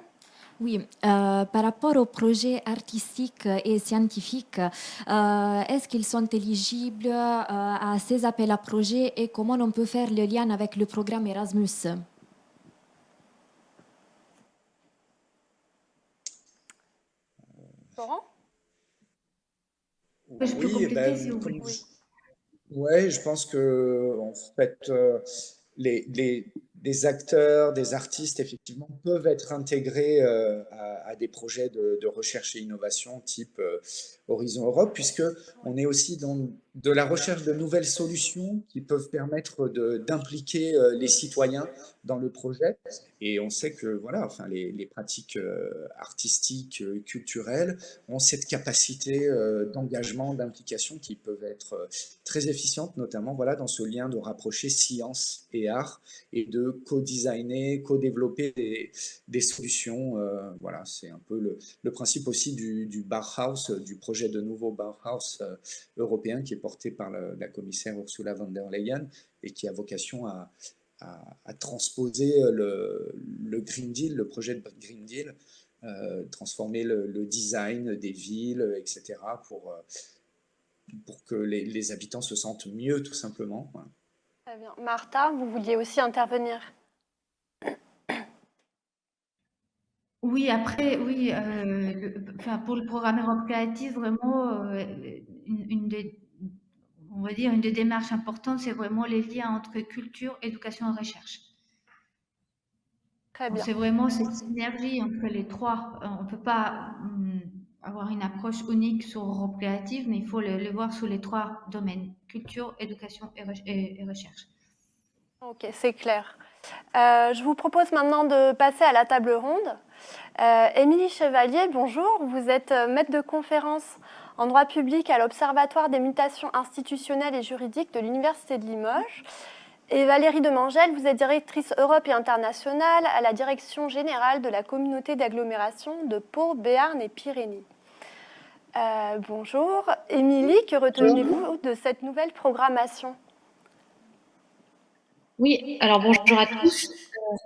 Oui, par rapport aux projets artistiques et scientifiques, est-ce qu'ils sont éligibles à ces appels à projets et comment on peut faire le lien avec le programme Erasmus? Florent? Je peux compléter si vous voulez. Ouais, je pense que en fait, des acteurs, des artistes, effectivement, peuvent être intégrés à des projets de recherche et innovation type Horizon Europe, puisque on est aussi de la recherche de nouvelles solutions qui peuvent permettre d'impliquer les citoyens dans le projet. Et on sait que voilà, enfin, les pratiques artistiques, culturelles ont cette capacité d'engagement, d'implication qui peuvent être très efficientes, notamment voilà, dans ce lien de rapprocher science et art et de co-designer, co-développer des solutions. Voilà, c'est un peu le principe aussi du Bauhaus, du projet de nouveau Bauhaus européen qui est porté par la commissaire Ursula von der Leyen et qui a vocation à transposer le Green Deal, le projet de Green Deal, transformer le design des villes, etc., pour que les habitants se sentent mieux, tout simplement. Voilà. Très bien. Martha, vous vouliez aussi intervenir? Oui, après, oui, pour le programme Europe Créative, vraiment, on va dire, une des démarches importantes, c'est vraiment les liens entre culture, éducation et recherche. Très bien. C'est vraiment cette synergie entre les trois. On ne peut pas avoir une approche unique sur Europe Créative, mais il faut le voir sur les trois domaines, culture, éducation et recherche. Ok, c'est clair. Je vous propose maintenant de passer à la table ronde. Émilie Chevalier, bonjour. Vous êtes maître de conférence en droit public à l'Observatoire des mutations institutionnelles et juridiques de l'Université de Limoges. Et Valérie Demangel, vous êtes directrice Europe et internationale à la Direction générale de la communauté d'agglomération de Pau, Béarn et Pyrénées. Bonjour. Émilie, que retenez-vous de cette nouvelle programmation ? Oui, alors bonjour à tous,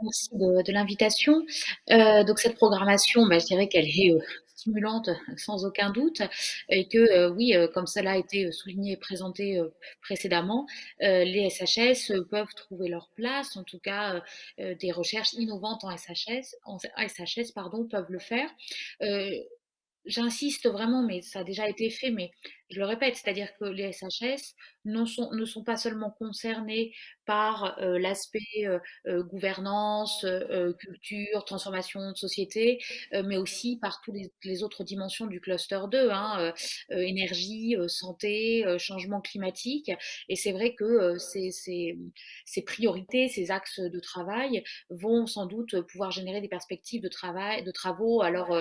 merci de l'invitation. Donc cette programmation, je dirais qu'elle est stimulante sans aucun doute et que oui, comme cela a été souligné et présenté précédemment, les SHS peuvent trouver leur place, en tout cas des recherches innovantes en SHS peuvent le faire. J'insiste vraiment, mais ça a déjà été fait, mais je le répète, c'est-à-dire que les SHS ne sont pas seulement concernés par l'aspect gouvernance, culture, transformation de société, mais aussi par toutes les autres dimensions du cluster 2, hein, énergie, santé, changement climatique. Et c'est vrai que ces priorités, ces axes de travail vont sans doute pouvoir générer des perspectives de travaux, alors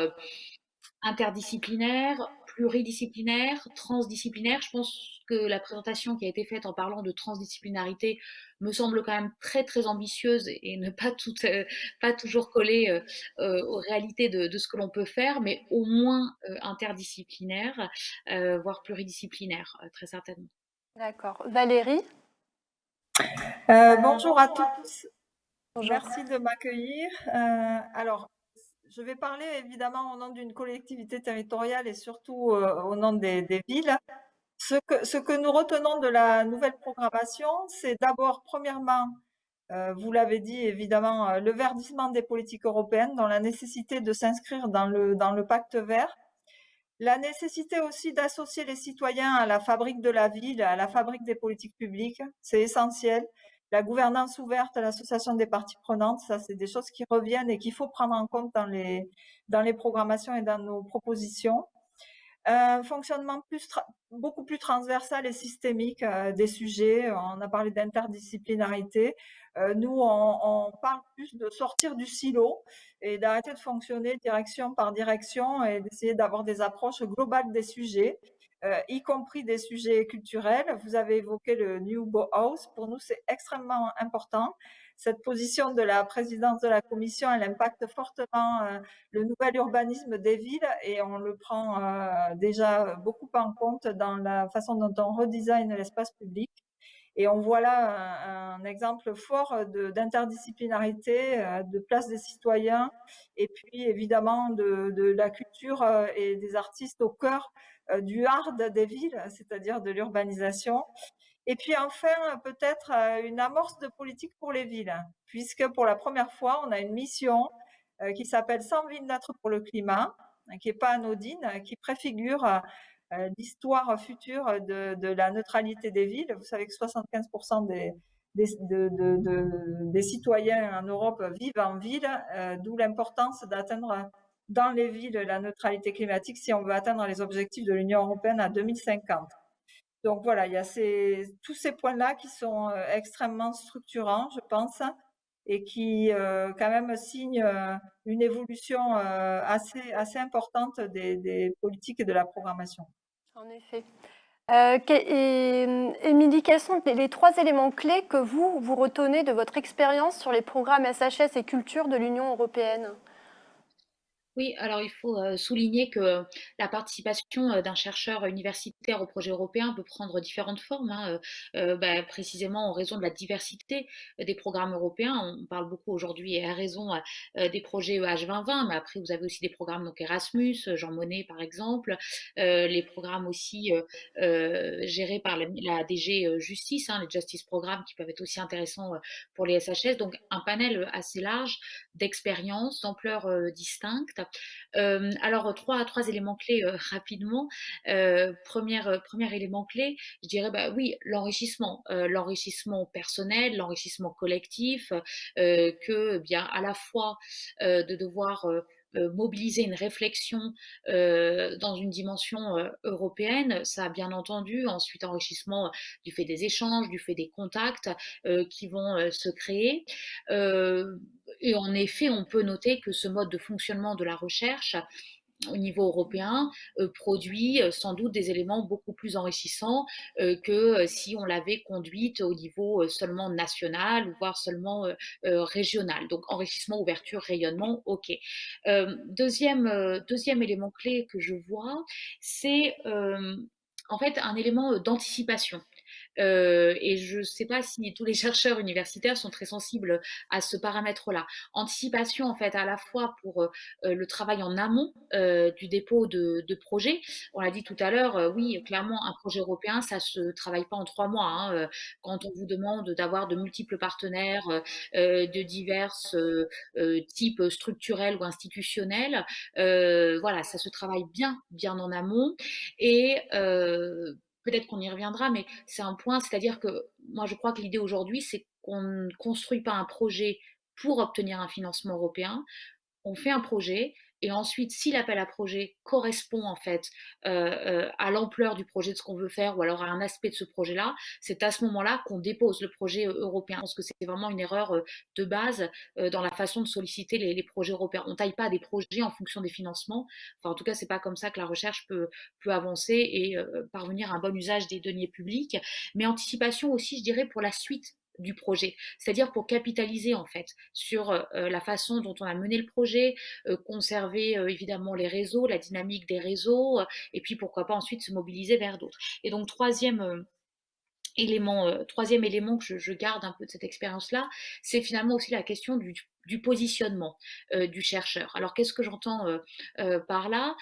interdisciplinaire, pluridisciplinaire, transdisciplinaire. Je pense que la présentation qui a été faite en parlant de transdisciplinarité me semble quand même très très ambitieuse et ne pas toujours coller aux réalités de ce que l'on peut faire, mais au moins interdisciplinaire, voire pluridisciplinaire, très certainement. D'accord. Valérie ? Bonjour à tous. Bonjour. Merci de m'accueillir. Alors, je vais parler évidemment au nom d'une collectivité territoriale et surtout au nom des villes. Ce que nous retenons de la nouvelle programmation, c'est d'abord, premièrement, vous l'avez dit évidemment, le verdissement des politiques européennes, dans la nécessité de s'inscrire dans le pacte vert, la nécessité aussi d'associer les citoyens à la fabrique de la ville, à la fabrique des politiques publiques, c'est essentiel. La gouvernance ouverte à l'association des parties prenantes, ça c'est des choses qui reviennent et qu'il faut prendre en compte dans les programmations et dans nos propositions. Un fonctionnement beaucoup plus transversal et systémique des sujets. On a parlé d'interdisciplinarité. Nous, on parle plus de sortir du silo et d'arrêter de fonctionner direction par direction et d'essayer d'avoir des approches globales des sujets, y compris des sujets culturels. Vous avez évoqué le New Bauhaus. Pour nous, c'est extrêmement important. Cette position de la présidence de la Commission, elle impacte fortement le nouvel urbanisme des villes et on le prend déjà beaucoup en compte dans la façon dont on redesign l'espace public. Et on voit là un exemple fort d'interdisciplinarité, de place des citoyens et puis évidemment de la culture et des artistes au cœur du hard des villes, c'est-à-dire de l'urbanisation. Et puis enfin, peut-être une amorce de politique pour les villes, puisque pour la première fois, on a une mission qui s'appelle 100 villes neutres pour le climat, qui n'est pas anodine, qui préfigure l'histoire future de la neutralité des villes. Vous savez que 75% des citoyens en Europe vivent en ville, d'où l'importance d'atteindre dans les villes la neutralité climatique si on veut atteindre les objectifs de l'Union européenne à 2050. Donc voilà, il y a tous ces points-là qui sont extrêmement structurants, je pense, et qui quand même signent une évolution assez importante des politiques et de la programmation. En effet. Émilie, quels sont les 3 éléments clés que vous retenez de votre expérience sur les programmes SHS et culture de l'Union européenne? Oui, alors il faut souligner que la participation d'un chercheur universitaire au projet européen peut prendre différentes formes, hein, précisément en raison de la diversité des programmes européens. On parle beaucoup aujourd'hui, et à raison, des projets EH 2020, mais après vous avez aussi des programmes donc Erasmus, Jean Monnet par exemple, les programmes aussi gérés par la DG Justice, hein, les Justice Programmes qui peuvent être aussi intéressants pour les SHS. Donc un panel assez large d'expériences, d'ampleur distinctes. Alors, trois éléments clés rapidement. Premier élément clé, je dirais, bah, oui, l'enrichissement personnel, l'enrichissement collectif, que eh bien à la fois de devoir mobiliser une réflexion dans une dimension européenne, ça a bien entendu, ensuite enrichissement du fait des échanges, du fait des contacts qui vont se créer. Et en effet, on peut noter que ce mode de fonctionnement de la recherche au niveau européen produit sans doute des éléments beaucoup plus enrichissants que si on l'avait conduite au niveau seulement national ou voire seulement régional. Donc enrichissement, ouverture, rayonnement, ok. Deuxième élément clé que je vois, c'est en fait un élément d'anticipation. Et je ne sais pas si tous les chercheurs universitaires sont très sensibles à ce paramètre-là. Anticipation, en fait, à la fois pour le travail en amont du dépôt de projets. On l'a dit tout à l'heure, oui, clairement, un projet européen, ça ne se travaille pas en 3 mois. Hein, quand on vous demande d'avoir de multiples partenaires de divers types structurels ou institutionnels, voilà, ça se travaille bien en amont. Et peut-être qu'on y reviendra, mais c'est un point, c'est-à-dire que moi je crois que l'idée aujourd'hui, c'est qu'on ne construit pas un projet pour obtenir un financement européen, on fait un projet et ensuite, si l'appel à projet correspond en fait à l'ampleur du projet de ce qu'on veut faire ou alors à un aspect de ce projet-là, c'est à ce moment-là qu'on dépose le projet européen. Je pense que c'est vraiment une erreur de base dans la façon de solliciter les projets européens. On ne taille pas des projets en fonction des financements. Enfin, en tout cas, c'est pas comme ça que la recherche peut avancer et parvenir à un bon usage des deniers publics. Mais anticipation aussi, je dirais, pour la suite du projet, c'est-à-dire pour capitaliser en fait sur la façon dont on a mené le projet, conserver évidemment les réseaux, la dynamique des réseaux, et puis pourquoi pas ensuite se mobiliser vers d'autres. Et donc troisième élément que je garde un peu de cette expérience-là, c'est finalement aussi la question du positionnement du chercheur. Alors qu'est-ce que j'entends par là?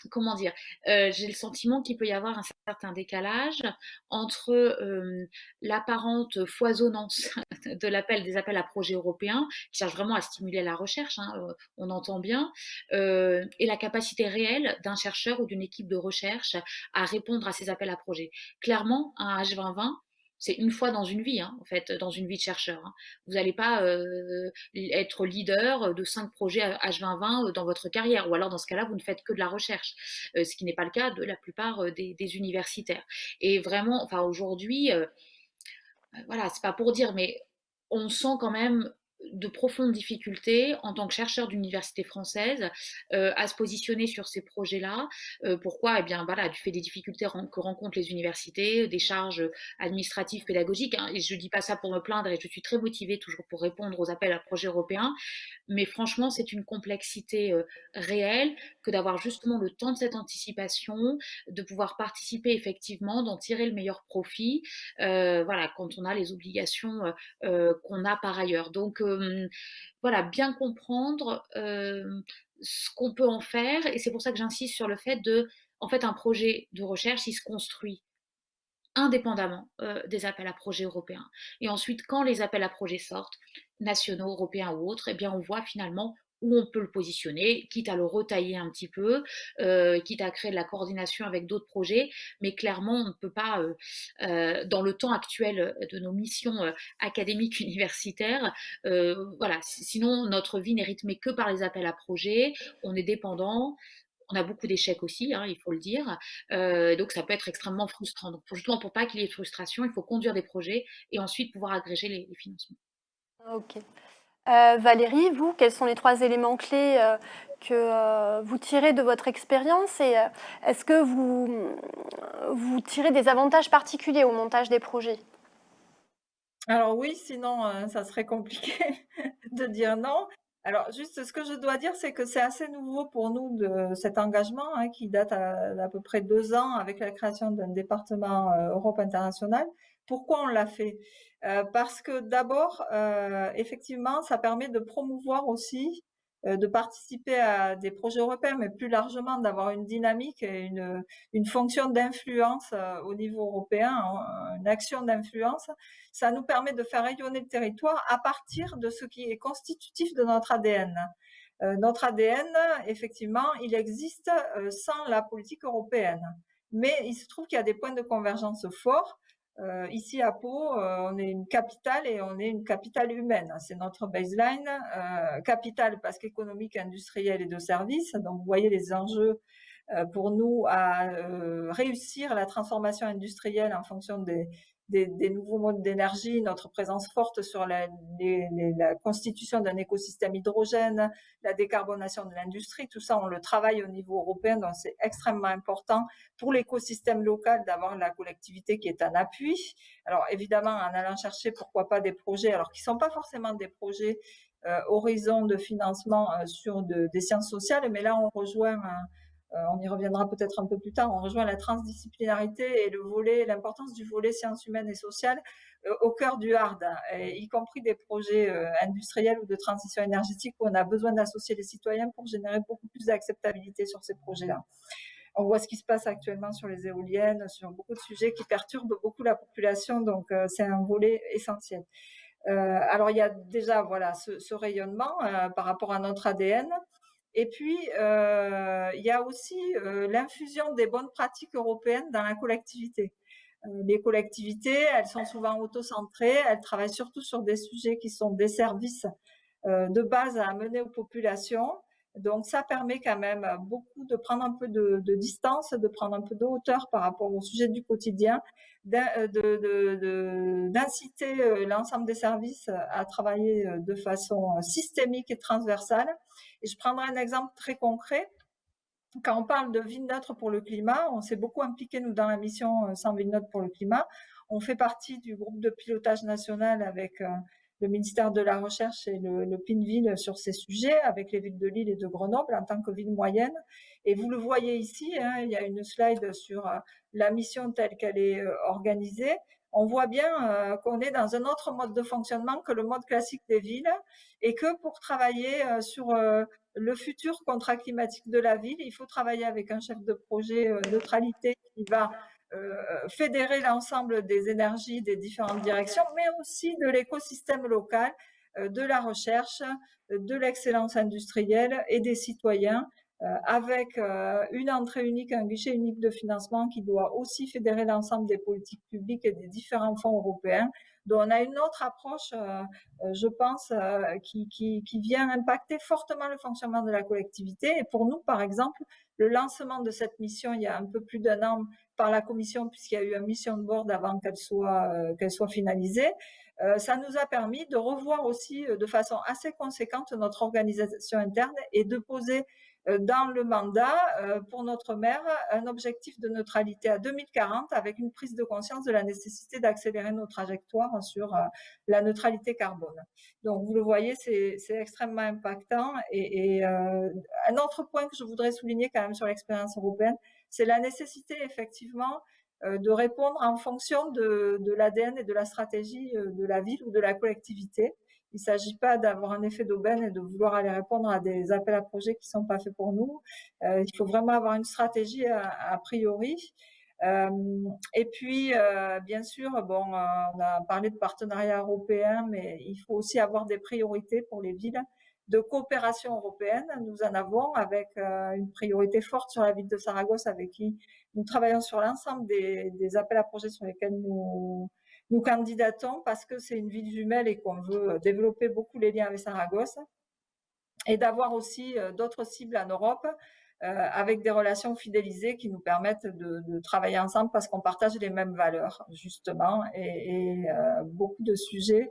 Comment dire? J'ai le sentiment qu'il peut y avoir un certain décalage entre l'apparente foisonnance des appels à projets européens, qui cherchent vraiment à stimuler la recherche, hein, on entend bien, et la capacité réelle d'un chercheur ou d'une équipe de recherche à répondre à ces appels à projets. Clairement, un H2020, c'est une fois dans une vie, hein, en fait, dans une vie de chercheur. Hein. Vous n'allez pas être leader de 5 projets H2020 dans votre carrière, ou alors dans ce cas-là, vous ne faites que de la recherche, ce qui n'est pas le cas de la plupart des universitaires. Et vraiment, enfin aujourd'hui, voilà, c'est pas pour dire, mais on sent quand même de profondes difficultés en tant que chercheur d'université française à se positionner sur ces projets-là. Pourquoi? Eh bien, voilà, du fait des difficultés que rencontrent les universités, des charges administratives, pédagogiques. Hein, et je ne dis pas ça pour me plaindre et je suis très motivée toujours pour répondre aux appels à projets européens. Mais franchement, c'est une complexité réelle que d'avoir justement le temps de cette anticipation, de pouvoir participer effectivement, d'en tirer le meilleur profit, voilà, quand on a les obligations qu'on a par ailleurs. Donc voilà, bien comprendre ce qu'on peut en faire, et c'est pour ça que j'insiste sur le fait en fait, un projet de recherche, il se construit indépendamment des appels à projets européens. Et ensuite, quand les appels à projets sortent, nationaux, européens ou autres, eh bien, on voit finalement où on peut le positionner, quitte à le retailler un petit peu, quitte à créer de la coordination avec d'autres projets, mais clairement, on ne peut pas, dans le temps actuel de nos missions académiques universitaires, voilà, sinon notre vie n'est rythmée que par les appels à projets, on est dépendant, On a beaucoup d'échecs aussi, hein, il faut le dire. Donc ça peut être extrêmement frustrant. Donc justement, pour pas qu'il y ait de frustration, il faut conduire des projets et ensuite pouvoir agréger les financements. Ok. Valérie, vous, quels sont les 3 éléments clés que vous tirez de votre expérience et est-ce que vous tirez des avantages particuliers au montage des projets? Alors oui, sinon ça serait compliqué de dire non. Alors juste ce que je dois dire, c'est que c'est assez nouveau pour nous de cet engagement hein, qui date d'à peu près 2 ans avec la création d'un département Europe internationale. Pourquoi on l'a fait? Parce que d'abord, effectivement, ça permet de promouvoir aussi, de participer à des projets européens, mais plus largement d'avoir une dynamique et une fonction d'influence au niveau européen, une action d'influence. Ça nous permet de faire rayonner le territoire à partir de ce qui est constitutif de notre ADN. Notre ADN, effectivement, il existe sans la politique européenne. Mais il se trouve qu'il y a des points de convergence forts. Ici à Pau, on est une capitale et on est une capitale humaine. C'est notre baseline. Capitale parce qu'économique, industrielle et de services. Donc vous voyez les enjeux pour nous à réussir la transformation industrielle en fonction des nouveaux modes d'énergie, notre présence forte sur la constitution d'un écosystème hydrogène, la décarbonation de l'industrie, tout ça on le travaille au niveau européen, donc c'est extrêmement important pour l'écosystème local d'avoir la collectivité qui est un appui. Alors évidemment en allant chercher pourquoi pas des projets, alors qui sont pas forcément des projets horizon de financement sur des sciences sociales, mais là on rejoint on y reviendra peut-être un peu plus tard, on rejoint la transdisciplinarité et l'importance du volet sciences humaines et sociales au cœur du hard, y compris des projets industriels ou de transition énergétique où on a besoin d'associer les citoyens pour générer beaucoup plus d'acceptabilité sur ces projets-là. On voit ce qui se passe actuellement sur les éoliennes, sur beaucoup de sujets qui perturbent beaucoup la population, donc c'est un volet essentiel. Alors il y a déjà voilà ce rayonnement par rapport à notre ADN. Et puis, il y a aussi l'infusion des bonnes pratiques européennes dans la collectivité. Les collectivités, elles sont souvent autocentrées, elles travaillent surtout sur des sujets qui sont des services de base à amener aux populations. Donc, ça permet quand même beaucoup de prendre un peu de distance, de prendre un peu de hauteur par rapport au sujet du quotidien, d'inciter l'ensemble des services à travailler de façon systémique et transversale. Et je prendrai un exemple très concret. Quand on parle de ville neutre pour le climat, on s'est beaucoup impliqué, nous, dans la mission 100 villes neutres pour le climat. On fait partie du groupe de pilotage national avec le ministère de la Recherche et le PINVille sur ces sujets, avec les villes de Lille et de Grenoble en tant que ville moyenne. Et vous le voyez ici, hein, il y a une slide sur la mission telle qu'elle est organisée. On voit bien qu'on est dans un autre mode de fonctionnement que le mode classique des villes et que pour travailler sur le futur contrat climatique de la ville, il faut travailler avec un chef de projet neutralité qui va fédérer l'ensemble des énergies des différentes directions, mais aussi de l'écosystème local, de la recherche, de l'excellence industrielle et des citoyens, avec une entrée unique, un guichet unique de financement qui doit aussi fédérer l'ensemble des politiques publiques et des différents fonds européens. Donc on a une autre approche, je pense, qui vient impacter fortement le fonctionnement de la collectivité. Et pour nous, par exemple, le lancement de cette mission il y a un peu plus d'1 an par la Commission, puisqu'il y a eu un mission de board avant qu'elle soit finalisée, ça nous a permis de revoir aussi de façon assez conséquente notre organisation interne et de poser dans le mandat pour notre maire un objectif de neutralité à 2040 avec une prise de conscience de la nécessité d'accélérer nos trajectoires sur la neutralité carbone. Donc vous le voyez, c'est extrêmement impactant et un autre point que je voudrais souligner quand même sur l'expérience européenne, c'est la nécessité effectivement de répondre en fonction de l'ADN et de la stratégie de la ville ou de la collectivité. Il ne s'agit pas d'avoir un effet d'aubaine et de vouloir aller répondre à des appels à projets qui ne sont pas faits pour nous. Il faut vraiment avoir une stratégie a priori. Et puis, bien sûr, bon, on a parlé de partenariat européen, mais il faut aussi avoir des priorités pour les villes de coopération européenne. Nous en avons avec une priorité forte sur la ville de Saragosse, avec qui nous travaillons sur l'ensemble des appels à projets sur lesquels nous candidatons parce que c'est une ville jumelle et qu'on veut développer beaucoup les liens avec Saragosse et d'avoir aussi d'autres cibles en Europe. avec des relations fidélisées qui nous permettent de travailler ensemble parce qu'on partage les mêmes valeurs, justement, et beaucoup de sujets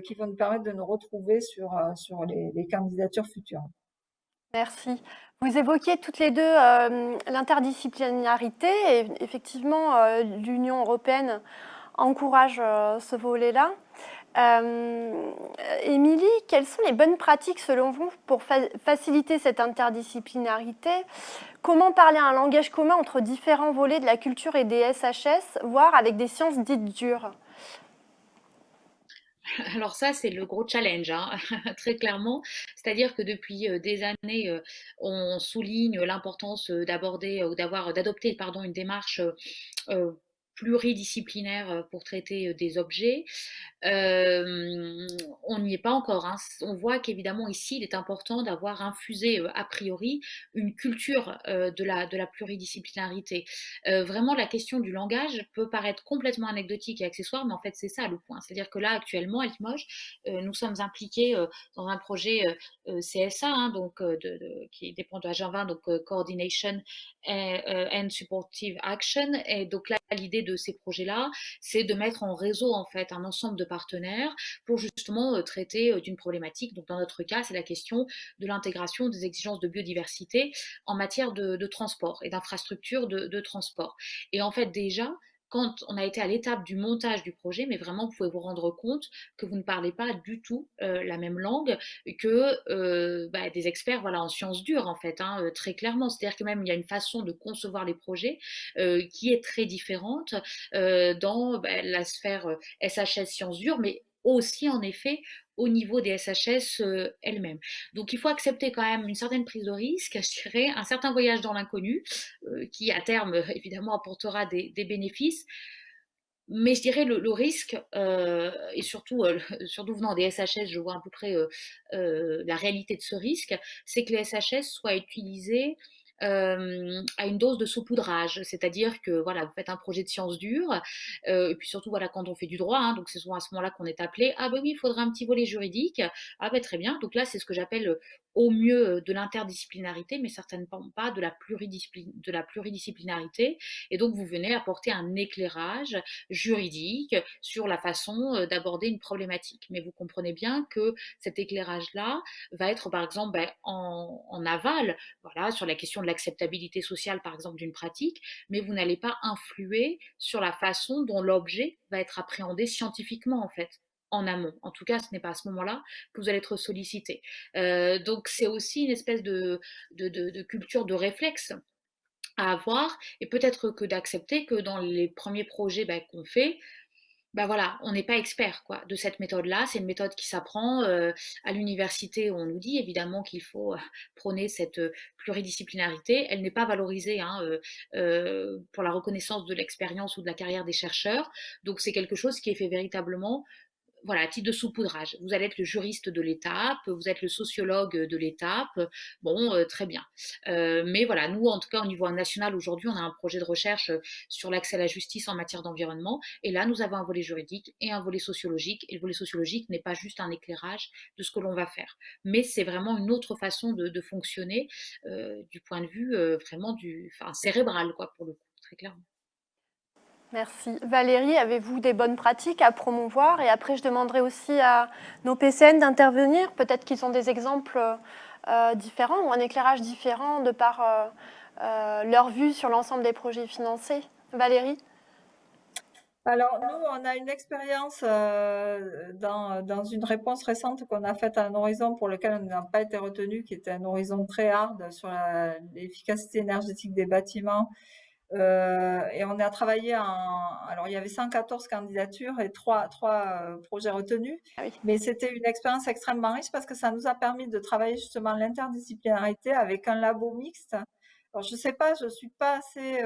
qui vont nous permettre de nous retrouver sur les candidatures futures. Merci. Vous évoquiez toutes les deux l'interdisciplinarité et effectivement l'Union européenne encourage ce volet-là. Émilie, quelles sont les bonnes pratiques selon vous pour faciliter cette interdisciplinarité? Comment parler un langage commun entre différents volets de la culture et des SHS, voire avec des sciences dites dures? Alors ça, c'est le gros challenge, hein, très clairement. C'est-à-dire que depuis des années, on souligne l'importance d'aborder ou d'adopter, pardon, une démarche pluridisciplinaire pour traiter des objets. On n'y est pas encore, hein. On voit qu'évidemment ici, il est important d'avoir infusé a priori une culture de la pluridisciplinarité. Vraiment, la question du langage peut paraître complètement anecdotique et accessoire, mais en fait, c'est ça le point. C'est-à-dire que là, actuellement, à Limoges, nous sommes impliqués dans un projet CSA, hein, donc, qui dépend de Agenda 20, donc Coordination and Supportive Action. Et donc là, l'idée de ces projets-là, c'est de mettre en réseau en fait un ensemble de partenaires pour justement traiter d'une problématique. Donc dans notre cas, c'est la question de l'intégration des exigences de biodiversité en matière de transport et d'infrastructures de transport. Et en fait déjà, quand on a été à l'étape du montage du projet, mais vraiment, vous pouvez vous rendre compte que vous ne parlez pas du tout la même langue que des experts voilà, en sciences dures, en fait, hein, très clairement. C'est-à-dire que même il y a une façon de concevoir les projets qui est très différente dans la sphère SHS sciences dures, mais aussi en effet au niveau des SHS elles-mêmes. Donc il faut accepter quand même une certaine prise de risque, je dirais, un certain voyage dans l'inconnu, qui à terme évidemment apportera des bénéfices. Mais je dirais le risque, et surtout, surtout venant des SHS, je vois à peu près la réalité de ce risque, c'est que les SHS soient utilisés à une dose de saupoudrage, c'est-à-dire que voilà, vous faites un projet de sciences dures, et puis surtout voilà quand on fait du droit, hein, donc c'est souvent à ce moment-là qu'on est appelé, ah ben oui, il faudra un petit volet juridique, ah ben très bien, donc là c'est ce que j'appelle au mieux de l'interdisciplinarité, mais certainement pas de la pluridisciplinarité, et donc vous venez apporter un éclairage juridique sur la façon d'aborder une problématique. Mais vous comprenez bien que cet éclairage-là va être par exemple en aval, voilà, sur la question de l'acceptabilité sociale, par exemple, d'une pratique, mais vous n'allez pas influer sur la façon dont l'objet va être appréhendé scientifiquement, en fait, en amont. En tout cas, ce n'est pas à ce moment-là que vous allez être sollicité. Donc, c'est aussi une espèce de culture de réflexe à avoir, et peut-être que d'accepter que dans les premiers projets qu'on fait, voilà, on n'est pas expert quoi, de cette méthode-là. C'est une méthode qui s'apprend. À l'université, on nous dit évidemment qu'il faut prôner cette pluridisciplinarité. Elle n'est pas valorisée hein, pour la reconnaissance de l'expérience ou de la carrière des chercheurs. Donc c'est quelque chose qui est fait véritablement voilà, à titre de saupoudrage. Vous allez être le juriste de l'étape, vous êtes le sociologue de l'étape, bon, très bien. Mais voilà, nous, en tout cas, au niveau national, aujourd'hui, on a un projet de recherche sur l'accès à la justice en matière d'environnement, et là, nous avons un volet juridique et un volet sociologique, et le volet sociologique n'est pas juste un éclairage de ce que l'on va faire, mais c'est vraiment une autre façon de fonctionner du point de vue vraiment cérébral, quoi, pour le coup, très clairement. Merci. Valérie, avez-vous des bonnes pratiques à promouvoir? Et après, je demanderai aussi à nos PCN d'intervenir. Peut-être qu'ils ont des exemples différents ou un éclairage différent de par leur vue sur l'ensemble des projets financés. Valérie? Alors, nous, on a une expérience dans une réponse récente qu'on a faite à un horizon pour lequel on n'a pas été retenu, qui était un horizon très hard sur l'efficacité énergétique des bâtiments. Et on a travaillé alors il y avait 114 candidatures et trois projets retenus, mais c'était une expérience extrêmement riche parce que ça nous a permis de travailler justement l'interdisciplinarité avec un labo mixte. Alors je sais pas, je suis pas assez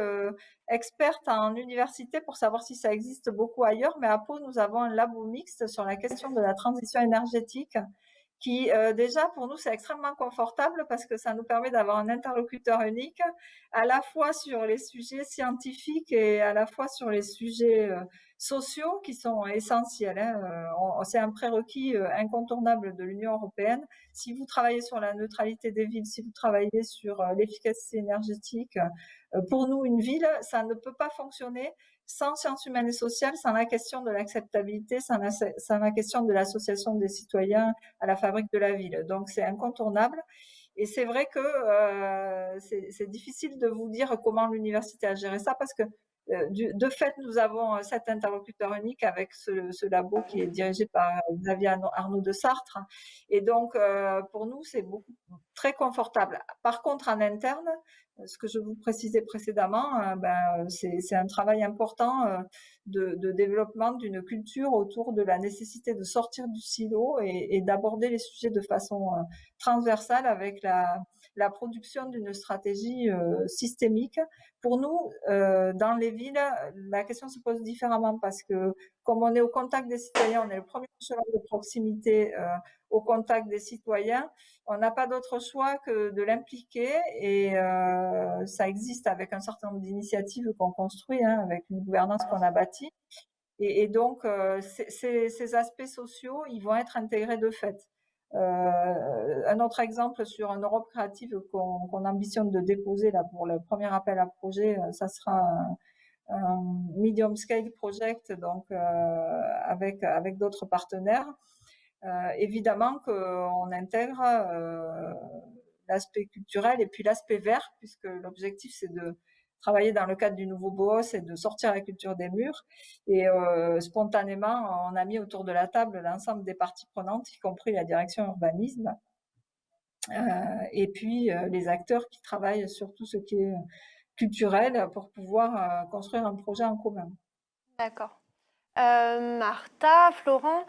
experte en université pour savoir si ça existe beaucoup ailleurs, mais à Pau nous avons un labo mixte sur la question de la transition énergétique qui déjà pour nous c'est extrêmement confortable parce que ça nous permet d'avoir un interlocuteur unique à la fois sur les sujets scientifiques et à la fois sur les sujets sociaux qui sont essentiels, hein. C'est un prérequis incontournable de l'Union européenne. Si vous travaillez sur la neutralité des villes, si vous travaillez sur l'efficacité énergétique, pour nous, une ville, ça ne peut pas fonctionner sans sciences humaines et sociales, sans la question de l'acceptabilité, sans la question de l'association des citoyens à la fabrique de la ville. Donc, c'est incontournable. Et c'est vrai que c'est difficile de vous dire comment l'université a géré ça parce que de fait, nous avons cet interlocuteur unique avec ce labo qui est dirigé par Xavier Arnaud de Sartre. Et donc, pour nous, c'est très confortable. Par contre, en interne, ce que je vous précisais précédemment, c'est un travail important de développement d'une culture autour de la nécessité de sortir du silo et d'aborder les sujets de façon transversale avec la production d'une stratégie systémique. Pour nous, dans les villes, la question se pose différemment parce que comme on est au contact des citoyens, on est le premier échelon de proximité au contact des citoyens, on n'a pas d'autre choix que de l'impliquer et ça existe avec un certain nombre d'initiatives qu'on construit, hein, avec une gouvernance qu'on a bâtie. Et donc, ces aspects sociaux, ils vont être intégrés de fait. Un autre exemple sur un Europe créative qu'on ambitionne de déposer là pour le premier appel à projet, ça sera un medium scale project, donc avec d'autres partenaires. Évidemment qu'on intègre l'aspect culturel et puis l'aspect vert, puisque l'objectif c'est de travailler dans le cadre du nouveau BOOS et de sortir la culture des murs. Et spontanément, on a mis autour de la table l'ensemble des parties prenantes, y compris la direction urbanisme, et puis les acteurs qui travaillent sur tout ce qui est culturel pour pouvoir construire un projet en commun. D'accord. Martha, Florent,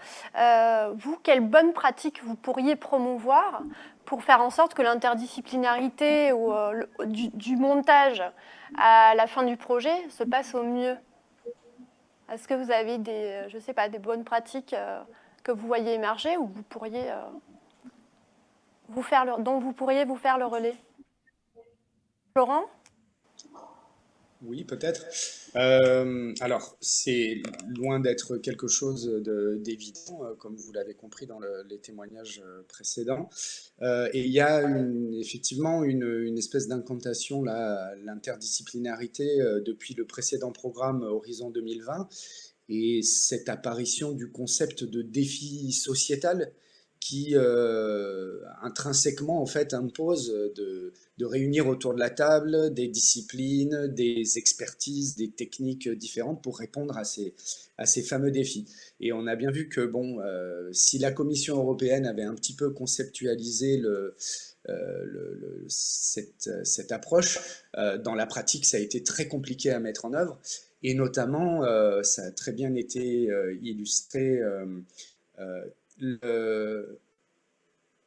vous, quelles bonnes pratiques vous pourriez promouvoir pour faire en sorte que l'interdisciplinarité ou du montage à la fin du projet se passe au mieux? Est-ce que vous avez des bonnes pratiques que vous voyez émerger ou vous pourriez dont vous pourriez vous faire le relais? Florent? Oui, peut-être. Alors, c'est loin d'être quelque chose d'évident, comme vous l'avez compris dans les témoignages précédents. Et il y a effectivement une espèce d'incantation, là, l'interdisciplinarité, depuis le précédent programme Horizon 2020, et cette apparition du concept de défi sociétal qui intrinsèquement en fait impose de réunir autour de la table des disciplines, des expertises, des techniques différentes pour répondre à ces fameux défis. Et on a bien vu que bon, si la Commission européenne avait un petit peu conceptualisé cette approche, dans la pratique, ça a été très compliqué à mettre en œuvre. Et notamment, ça a très bien été illustré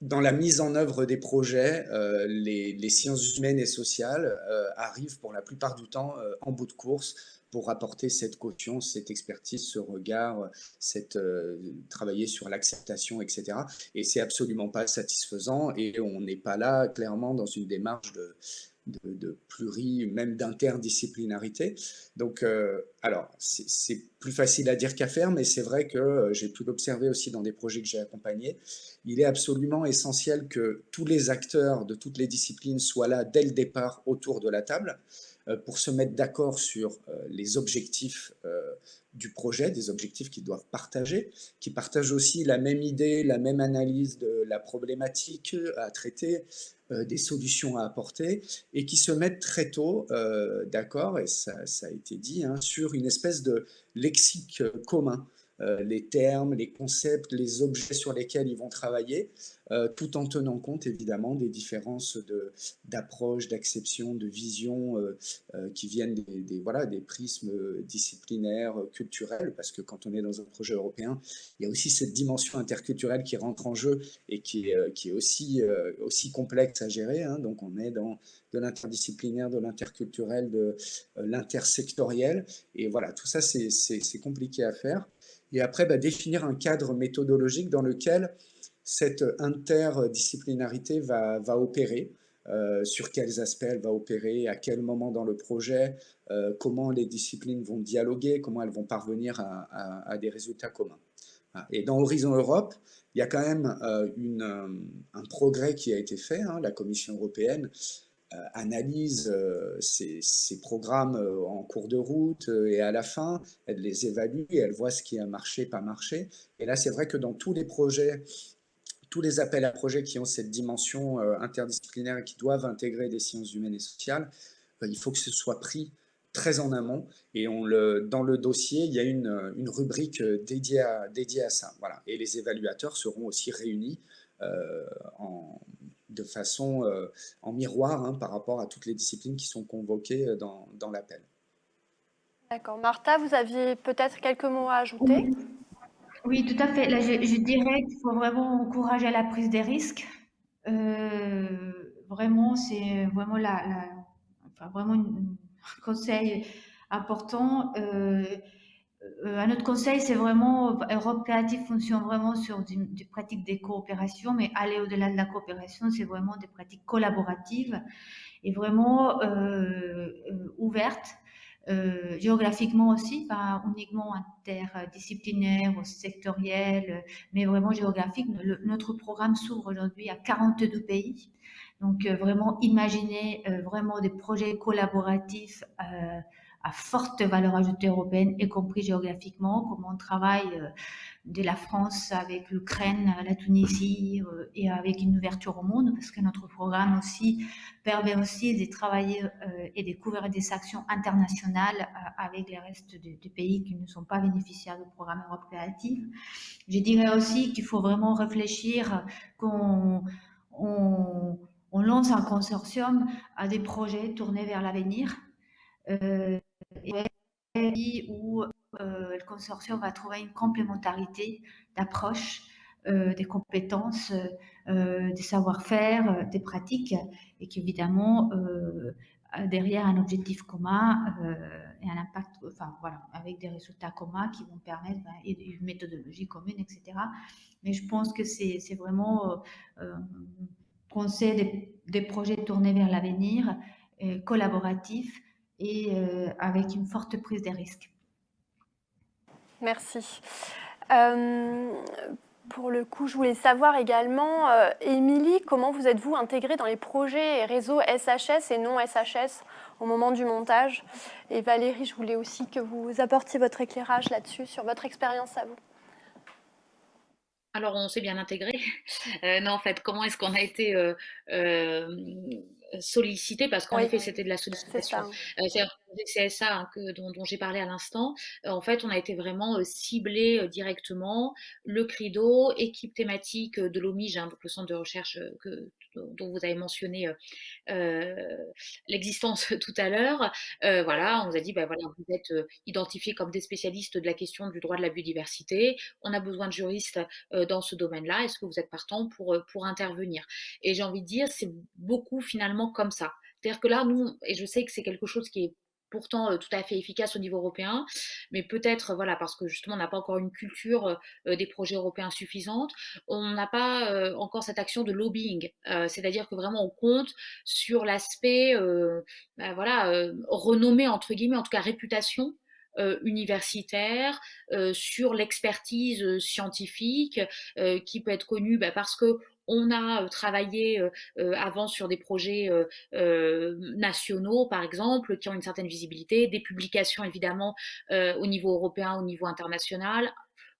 dans la mise en œuvre des projets, les sciences humaines et sociales arrivent pour la plupart du temps en bout de course pour apporter cette caution, cette expertise, ce regard, travailler sur l'acceptation, etc. Et c'est absolument pas satisfaisant et on n'est pas là clairement dans une démarche même d'interdisciplinarité. Donc, alors, c'est plus facile à dire qu'à faire, mais c'est vrai que j'ai pu l'observer aussi dans des projets que j'ai accompagnés. Il est absolument essentiel que tous les acteurs de toutes les disciplines soient là dès le départ autour de la table pour se mettre d'accord sur les objectifs du projet, des objectifs qu'ils doivent partager, qui partagent aussi la même idée, la même analyse de la problématique à traiter, des solutions à apporter, et qui se mettent très tôt d'accord, et ça a été dit, hein, sur une espèce de lexique commun. Les termes, les concepts, les objets sur lesquels ils vont travailler, tout en tenant compte évidemment des différences d'approche, d'acception, de vision qui viennent des prismes disciplinaires, culturels, parce que quand on est dans un projet européen, il y a aussi cette dimension interculturelle qui rentre en jeu et qui est aussi complexe à gérer, hein. Donc on est dans de l'interdisciplinaire, de l'interculturel, de l'intersectoriel, et voilà, tout ça c'est compliqué à faire. Et après, définir un cadre méthodologique dans lequel cette interdisciplinarité va opérer, sur quels aspects elle va opérer, à quel moment dans le projet, comment les disciplines vont dialoguer, comment elles vont parvenir à des résultats communs. Et dans Horizon Europe, il y a quand même un progrès qui a été fait. Hein. La Commission européenne analyse ces programmes en cours de route et à la fin, elle les évalue et elle voit ce qui a marché, pas marché. Et là, c'est vrai que dans tous les projets, tous les appels à projets qui ont cette dimension interdisciplinaire et qui doivent intégrer des sciences humaines et sociales, il faut que ce soit pris très en amont. Et dans le dossier, il y a une rubrique dédiée à ça. Voilà. Et les évaluateurs seront aussi réunis de façon en miroir hein, par rapport à toutes les disciplines qui sont convoquées dans l'appel. D'accord. Martha, vous aviez peut-être quelques mots à ajouter? Oui, tout à fait. Là, je dirais qu'il faut vraiment encourager la prise des risques. Vraiment, c'est vraiment enfin, vraiment un conseil important. Un autre conseil, c'est vraiment, Europe Créative fonctionne vraiment sur des pratiques de coopération, mais aller au-delà de la coopération, c'est vraiment des pratiques collaboratives et vraiment ouvertes, géographiquement aussi, pas uniquement interdisciplinaire ou sectoriel, mais vraiment géographique. Notre programme s'ouvre aujourd'hui à 42 pays. Donc vraiment imaginer vraiment des projets collaboratifs à forte valeur ajoutée européenne, y compris géographiquement, comment on travaille de la France avec l'Ukraine, la Tunisie et avec une ouverture au monde, parce que notre programme aussi permet aussi de travailler et de couvrir des actions internationales avec les restes des pays qui ne sont pas bénéficiaires du programme Europe Créative. Je dirais aussi qu'il faut vraiment réfléchir qu'on on lance un consortium à des projets tournés vers l'avenir. Et où le consortium va trouver une complémentarité d'approche, des compétences, des savoir-faire, des pratiques, et qu'évidemment, derrière un objectif commun et un impact, enfin voilà, avec des résultats communs qui vont permettre et une méthodologie commune, etc. Mais je pense que c'est vraiment penser des projets tournés vers l'avenir, collaboratifs, et avec une forte prise de risques. Merci. Pour le coup, je voulais savoir également, Émilie, comment vous êtes-vous intégrée dans les projets et réseaux SHS et non SHS au moment du montage? Et Valérie, je voulais aussi que vous apportiez votre éclairage là-dessus, sur votre expérience à vous. Alors, on s'est bien intégré. Non, en fait, comment est-ce qu'on a été sollicité? Parce qu'en Oui, effet, c'était de la c'est sollicitation. ça. C'est-à-dire le CSA hein, dont j'ai parlé à l'instant. En fait, on a été vraiment ciblé directement. Le CRIDO, équipe thématique de l'OMIGE, hein, donc le centre de recherche dont vous avez mentionné l'existence tout à l'heure. Voilà, on nous a dit, ben voilà, vous êtes identifiés comme des spécialistes de la question du droit de la biodiversité. On a besoin de juristes dans ce domaine-là. Est-ce que vous êtes partant pour intervenir? Et j'ai envie de dire, c'est beaucoup finalement comme ça. C'est-à-dire que là, nous, et je sais que c'est quelque chose qui est pourtant tout à fait efficace au niveau européen, mais peut-être, voilà, parce que justement, on n'a pas encore une culture des projets européens suffisante, on n'a pas encore cette action de lobbying. C'est-à-dire que vraiment, on compte sur l'aspect, voilà, renommée, entre guillemets, en tout cas réputation, universitaire, sur l'expertise scientifique, qui peut être connue parce que on a travaillé avant sur des projets nationaux, par exemple, qui ont une certaine visibilité, des publications évidemment au niveau européen, au niveau international.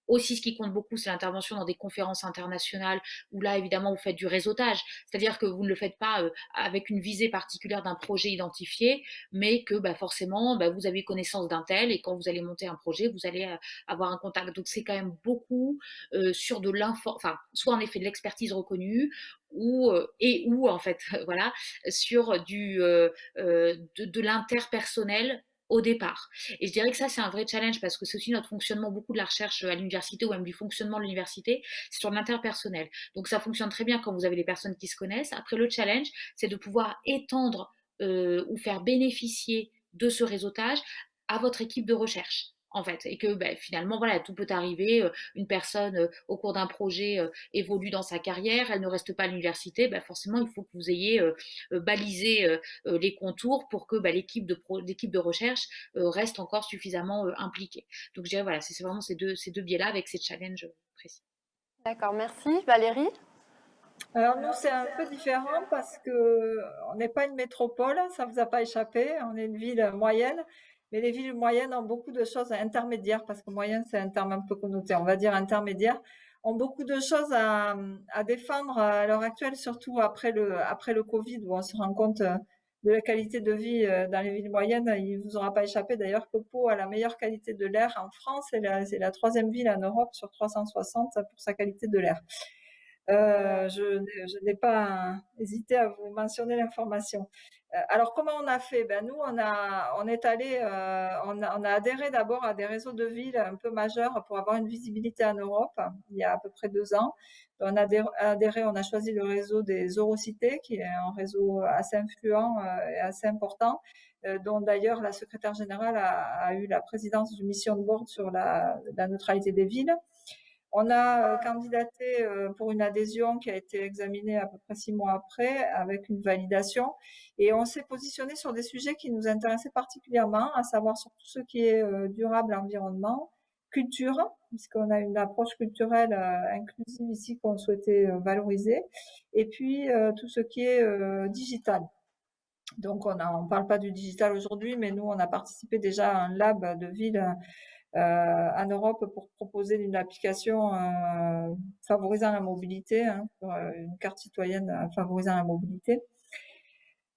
Aussi, ce qui compte beaucoup, c'est l'intervention dans des conférences internationales où là, évidemment, vous faites du réseautage. C'est-à-dire que vous ne le faites pas avec une visée particulière d'un projet identifié, mais que forcément, vous avez connaissance d'un tel et quand vous allez monter un projet, vous allez avoir un contact. Donc, c'est quand même beaucoup sur de l'info, enfin, soit en effet de l'expertise reconnue ou en fait, voilà, sur de l'interpersonnel au départ. Et je dirais que ça, c'est un vrai challenge parce que c'est aussi notre fonctionnement, beaucoup de la recherche à l'université ou même du fonctionnement de l'université, c'est sur l'interpersonnel. Donc ça fonctionne très bien quand vous avez les personnes qui se connaissent. Après, le challenge, c'est de pouvoir étendre ou faire bénéficier de ce réseautage à votre équipe de recherche. en fait, et que finalement, voilà, tout peut arriver. Une personne, au cours d'un projet, évolue dans sa carrière, elle ne reste pas à l'université, forcément, il faut que vous ayez balisé les contours pour que l'équipe de recherche reste encore suffisamment impliquée. Donc, je dirais, voilà, c'est vraiment ces deux biais-là avec ces challenges précis. D'accord, merci. Valérie? Alors nous, c'est un peu différent parce qu'on n'est pas une métropole, ça vous a pas échappé, on est une ville moyenne, mais les villes moyennes ont beaucoup de choses intermédiaires, parce que moyenne, c'est un terme un peu connoté, on va dire intermédiaire, ont beaucoup de choses à défendre à l'heure actuelle, surtout après le Covid, où on se rend compte de la qualité de vie dans les villes moyennes. Il vous aura pas échappé d'ailleurs que Pau a la meilleure qualité de l'air en France, c'est la 3e ville en Europe sur 360 pour sa qualité de l'air. Je n'ai pas hésité à vous mentionner l'information. Alors, comment on a fait? Nous, on a adhéré d'abord à des réseaux de villes un peu majeurs pour avoir une visibilité en Europe, il y a à peu près 2 ans. On a adhéré, on a choisi le réseau des Eurocités, qui est un réseau assez influent et assez important, dont d'ailleurs la secrétaire générale a eu la présidence d'une mission de board sur la neutralité des villes. On a candidaté pour une adhésion qui a été examinée à peu près 6 mois après, avec une validation. Et on s'est positionné sur des sujets qui nous intéressaient particulièrement, à savoir sur tout ce qui est durable, environnement, culture, puisqu'on a une approche culturelle inclusive ici qu'on souhaitait valoriser, et puis tout ce qui est digital. Donc, on parle pas du digital aujourd'hui, mais nous, on a participé déjà à un lab de ville en Europe pour proposer une application favorisant la mobilité, une carte citoyenne favorisant la mobilité.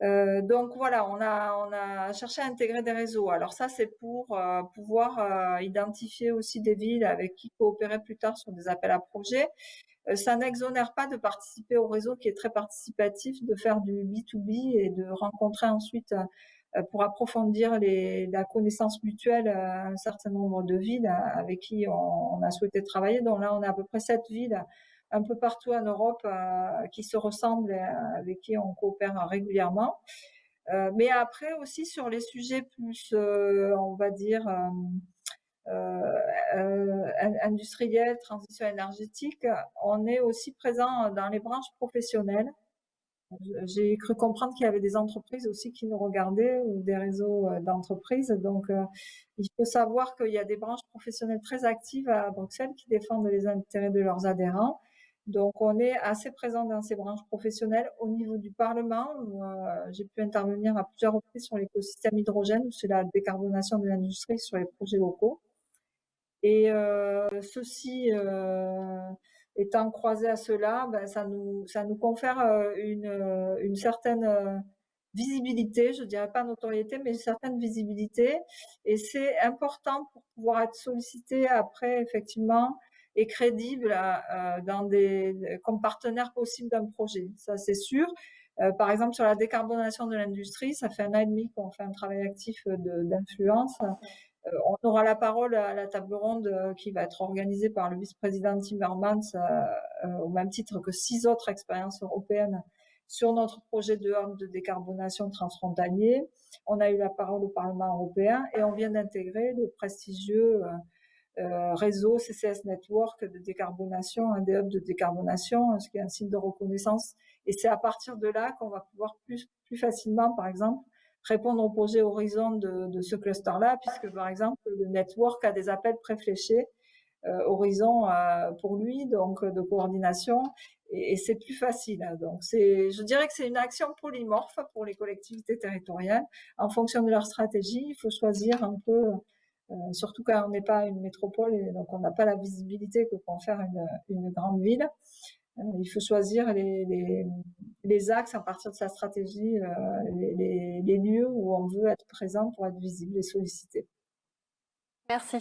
Donc voilà, on a cherché à intégrer des réseaux. Alors ça, c'est pour pouvoir identifier aussi des villes avec qui coopérer plus tard sur des appels à projets. Ça n'exonère pas de participer au réseau qui est très participatif, de faire du B2B et de rencontrer ensuite pour approfondir la connaissance mutuelle un certain nombre de villes avec qui on a souhaité travailler. Donc là, on a à peu près 7 villes un peu partout en Europe qui se ressemblent et avec qui on coopère régulièrement. Mais après aussi sur les sujets plus, on va dire, industriels, transition énergétique, on est aussi présent dans les branches professionnelles. J'ai cru comprendre qu'il y avait des entreprises aussi qui nous regardaient ou des réseaux d'entreprises. Donc, il faut savoir qu'il y a des branches professionnelles très actives à Bruxelles qui défendent les intérêts de leurs adhérents. Donc, on est assez présent dans ces branches professionnelles. Au niveau du Parlement, où, j'ai pu intervenir à plusieurs reprises sur l'écosystème hydrogène ou sur la décarbonation de l'industrie sur les projets locaux. Et ceci étant croisé à cela, ça nous confère une certaine visibilité, je dirais pas notoriété, mais une certaine visibilité. Et c'est important pour pouvoir être sollicité après, effectivement, et crédible comme partenaire possible d'un projet. Ça, c'est sûr. Par exemple, sur la décarbonation de l'industrie, ça fait 1 an et demi qu'on fait un travail actif d'influence. On aura la parole à la table ronde qui va être organisée par le vice-président Timmermans au même titre que 6 autres expériences européennes sur notre projet de hub de décarbonation transfrontalier. On a eu la parole au Parlement européen et on vient d'intégrer le prestigieux réseau CCS Network de décarbonation, un des hubs de décarbonation, ce qui est un signe de reconnaissance. Et c'est à partir de là qu'on va pouvoir plus facilement, par exemple, répondre au projet Horizon de ce cluster-là, puisque par exemple le network a des appels préfléchés Horizon pour lui, donc de coordination, et c'est plus facile. Donc je dirais que c'est une action polymorphe pour les collectivités territoriales. En fonction de leur stratégie, il faut choisir un peu, surtout quand on n'est pas une métropole et donc on n'a pas la visibilité que confère une grande ville. Il faut choisir les axes à partir de sa stratégie, les lieux où on veut être présent pour être visible et sollicité. Merci.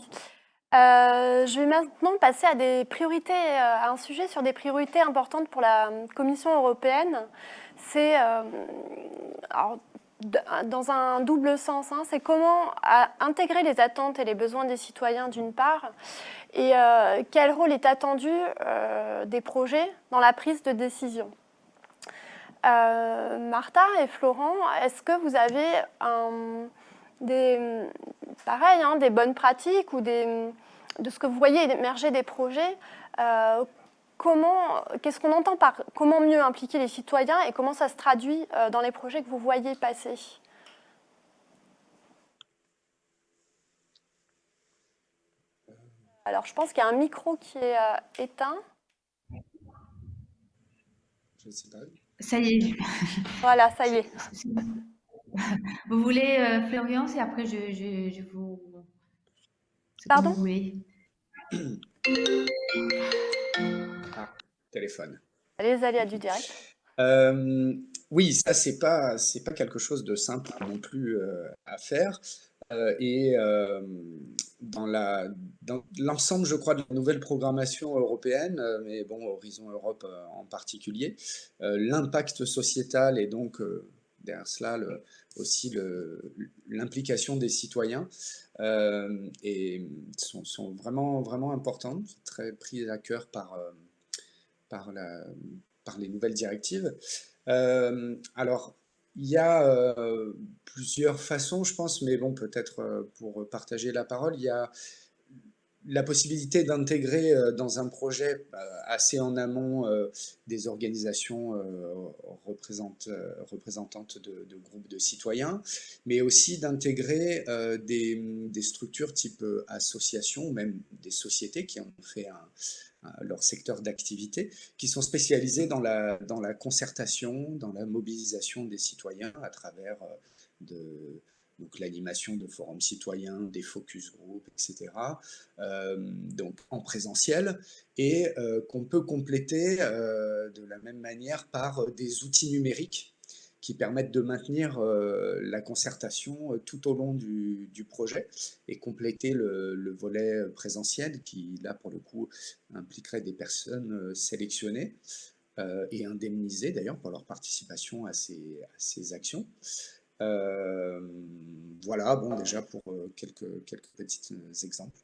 Je vais maintenant passer à des priorités, à un sujet sur des priorités importantes pour la Commission européenne. C'est dans un double sens, c'est comment intégrer les attentes et les besoins des citoyens d'une part, et quel rôle est attendu des projets dans la prise de décision. Martha et Florent, est-ce que vous avez pareil, hein, des bonnes pratiques ou de ce que vous voyez émerger des projets. Qu'est-ce qu'on entend par comment mieux impliquer les citoyens et comment ça se traduit dans les projets que vous voyez passer? Alors, je pense qu'il y a un micro qui est éteint. Ça y est. Voilà, ça y est. Vous voulez faire l'ambiance et après je vous... Pardon? Vous voulez. Ah, téléphone. Allez, aléas du direct. Oui, ça, c'est pas quelque chose de simple non plus à faire. Dans l'ensemble, je crois, de la nouvelle programmation européenne, mais bon, Horizon Europe en particulier, l'impact sociétal et donc derrière cela aussi l'implication des citoyens sont vraiment, vraiment importantes, très prises à cœur par les nouvelles directives. Alors, il y a plusieurs façons, je pense, mais bon, peut-être pour partager la parole, il y a la possibilité d'intégrer dans un projet assez en amont des organisations représentantes de groupes de citoyens, mais aussi d'intégrer des structures type associations, même des sociétés qui ont fait leur secteur d'activité, qui sont spécialisés dans la concertation, dans la mobilisation des citoyens à travers donc l'animation de forums citoyens, des focus group, etc. Donc en présentiel, et qu'on peut compléter de la même manière par des outils numériques qui permettent de maintenir la concertation tout au long du projet et compléter le volet présentiel qui, là, pour le coup, impliquerait des personnes sélectionnées et indemnisées, d'ailleurs, pour leur participation à ces actions. Voilà, bon, déjà pour quelques petits exemples.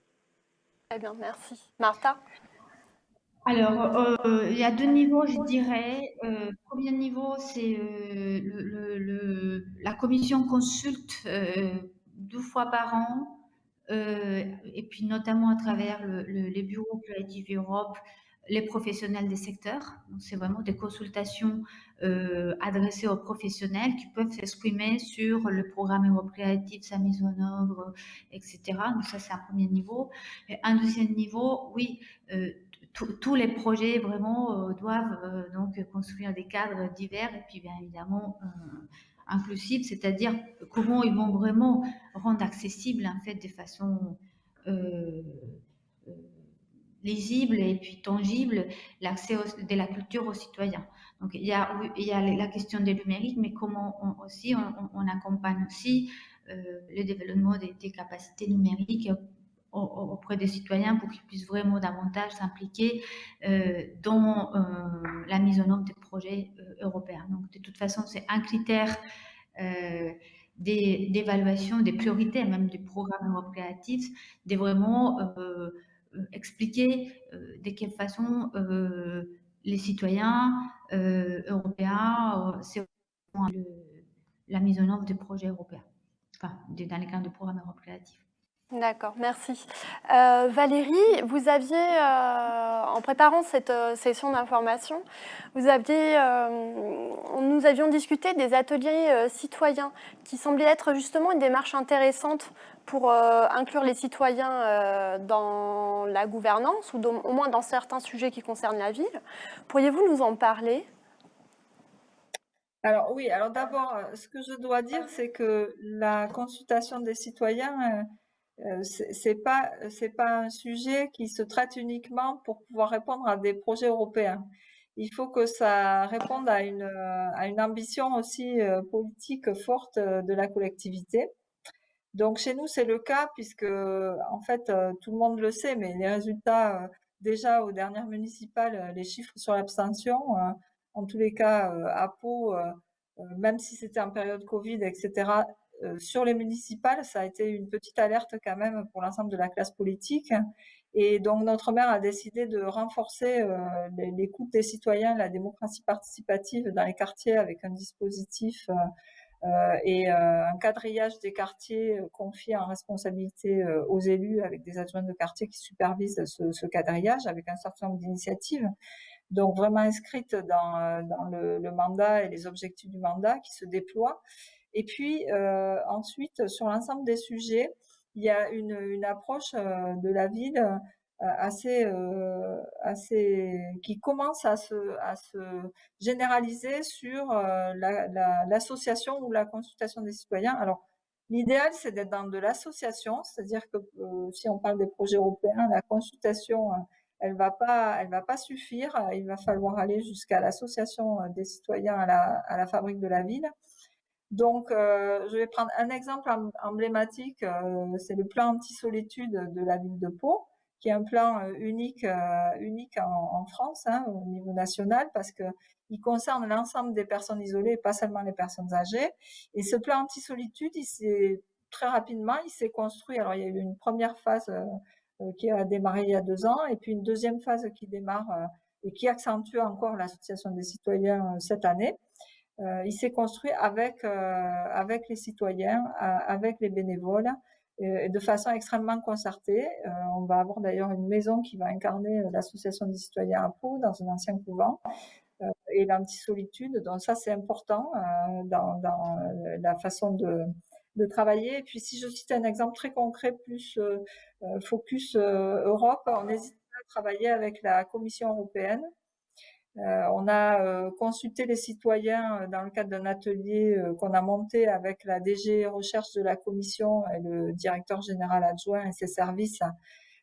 Très bien, merci. Martha? Alors, il y a deux niveaux, je dirais. Premier niveau, c'est la commission consulte 2 fois par an, et puis notamment à travers les bureaux Creative Europe, les professionnels des secteurs. Donc, c'est vraiment des consultations adressées aux professionnels qui peuvent s'exprimer sur le programme Europe Creative, sa mise en œuvre, etc. Donc ça, c'est un premier niveau. Et un deuxième niveau, oui, tous les projets vraiment doivent donc construire des cadres divers et puis bien évidemment inclusifs, c'est-à-dire comment ils vont vraiment rendre accessible en fait de façon lisible et puis tangible l'accès de la culture aux citoyens. Donc il y a la question des numériques, mais comment on accompagne aussi le développement des capacités numériques auprès des citoyens pour qu'ils puissent vraiment davantage s'impliquer dans la mise en œuvre des projets européens. Donc, de toute façon, c'est un critère d'évaluation des priorités, même du programme Europe Créatif, de vraiment expliquer de quelle façon les citoyens européens c'est la mise en œuvre des projets européens, enfin, dans les cadres du programme Europe Créatif. D'accord, merci. Valérie, vous aviez, en préparant cette session d'information, nous avions discuté des ateliers citoyens qui semblaient être justement une démarche intéressante pour inclure les citoyens dans la gouvernance ou au moins dans certains sujets qui concernent la ville. Pourriez-vous nous en parler ? Alors oui, alors d'abord, ce que je dois dire, c'est que la consultation des citoyens, c'est pas un sujet qui se traite uniquement pour pouvoir répondre à des projets européens. Il faut que ça réponde à une ambition aussi politique forte de la collectivité. Donc chez nous, c'est le cas puisque en fait, tout le monde le sait, mais les résultats déjà aux dernières municipales, les chiffres sur l'abstention, en tous les cas à Pau, même si c'était en période Covid, etc., sur les municipales, ça a été une petite alerte quand même pour l'ensemble de la classe politique. Et donc notre maire a décidé de renforcer l'écoute des citoyens, la démocratie participative dans les quartiers avec un dispositif et un quadrillage des quartiers confié en responsabilité aux élus avec des adjoints de quartier qui supervisent ce quadrillage avec un certain nombre d'initiatives. Donc vraiment inscrites dans le mandat et les objectifs du mandat qui se déploient. Et puis ensuite, sur l'ensemble des sujets, il y a une approche de la ville assez qui commence à se généraliser sur l'association ou la consultation des citoyens. Alors l'idéal, c'est d'être dans de l'association, c'est-à-dire que si on parle des projets européens, la consultation elle va pas suffire. Il va falloir aller jusqu'à l'association des citoyens à la fabrique de la ville. Donc, je vais prendre un exemple emblématique, c'est le plan anti-solitude de la ville de Pau, qui est un plan unique en France, hein, au niveau national, parce que il concerne l'ensemble des personnes isolées, pas seulement les personnes âgées. Et ce plan anti-solitude, très rapidement, il s'est construit. Alors, il y a eu une première phase qui a démarré il y a 2 ans, et puis une deuxième phase qui démarre et qui accentue encore l'association des citoyens cette année. Il s'est construit avec les citoyens, avec les bénévoles, de façon extrêmement concertée. On va avoir d'ailleurs une maison qui va incarner l'association des citoyens à Pau dans un ancien couvent et l'anti-solitude. Donc ça, c'est important dans la façon de travailler. Et puis si je cite un exemple très concret, plus focus Europe, on hésite pas à travailler avec la Commission européenne. On a consulté les citoyens dans le cadre d'un atelier qu'on a monté avec la DG Recherche de la Commission et le directeur général adjoint et ses services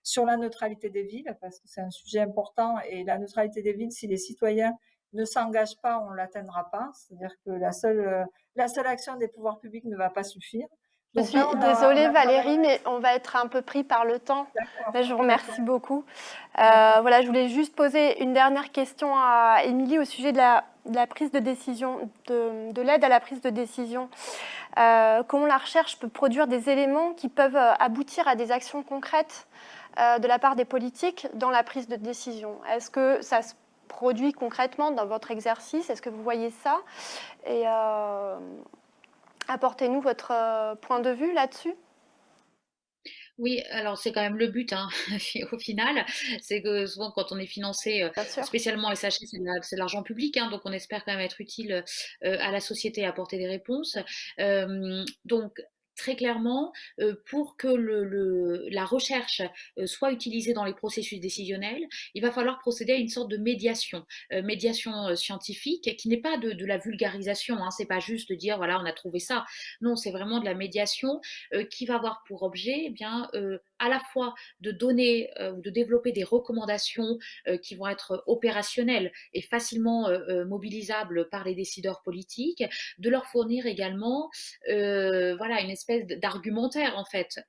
sur la neutralité des villes, parce que c'est un sujet important. Et la neutralité des villes, si les citoyens ne s'engagent pas, on ne l'atteindra pas. C'est-à-dire que la seule action des pouvoirs publics ne va pas suffire. Je suis désolée Valérie, mais on va être un peu pris par le temps. Je vous remercie beaucoup. Voilà, je voulais juste poser une dernière question à Émilie au sujet de la prise de décision, de l'aide à la prise de décision. Comment la recherche peut produire des éléments qui peuvent aboutir à des actions concrètes de la part des politiques dans la prise de décision? Est-ce que ça se produit concrètement dans votre exercice? Est-ce que vous voyez ça? Et apportez-nous votre point de vue là-dessus. Oui, alors c'est quand même le but, hein, au final, c'est que souvent quand on est financé, spécialement SHS, c'est de l'argent public, hein, donc on espère quand même être utile à la société et apporter des réponses. Donc très clairement, pour que la recherche soit utilisée dans les processus décisionnels, il va falloir procéder à une sorte de médiation, scientifique, qui n'est pas de la vulgarisation, hein, c'est pas juste de dire voilà on a trouvé ça, non c'est vraiment de la médiation qui va avoir pour objet eh bien à la fois de donner ou de développer des recommandations qui vont être opérationnelles et facilement mobilisables par les décideurs politiques, de leur fournir également voilà une espèce d'argumentaire en fait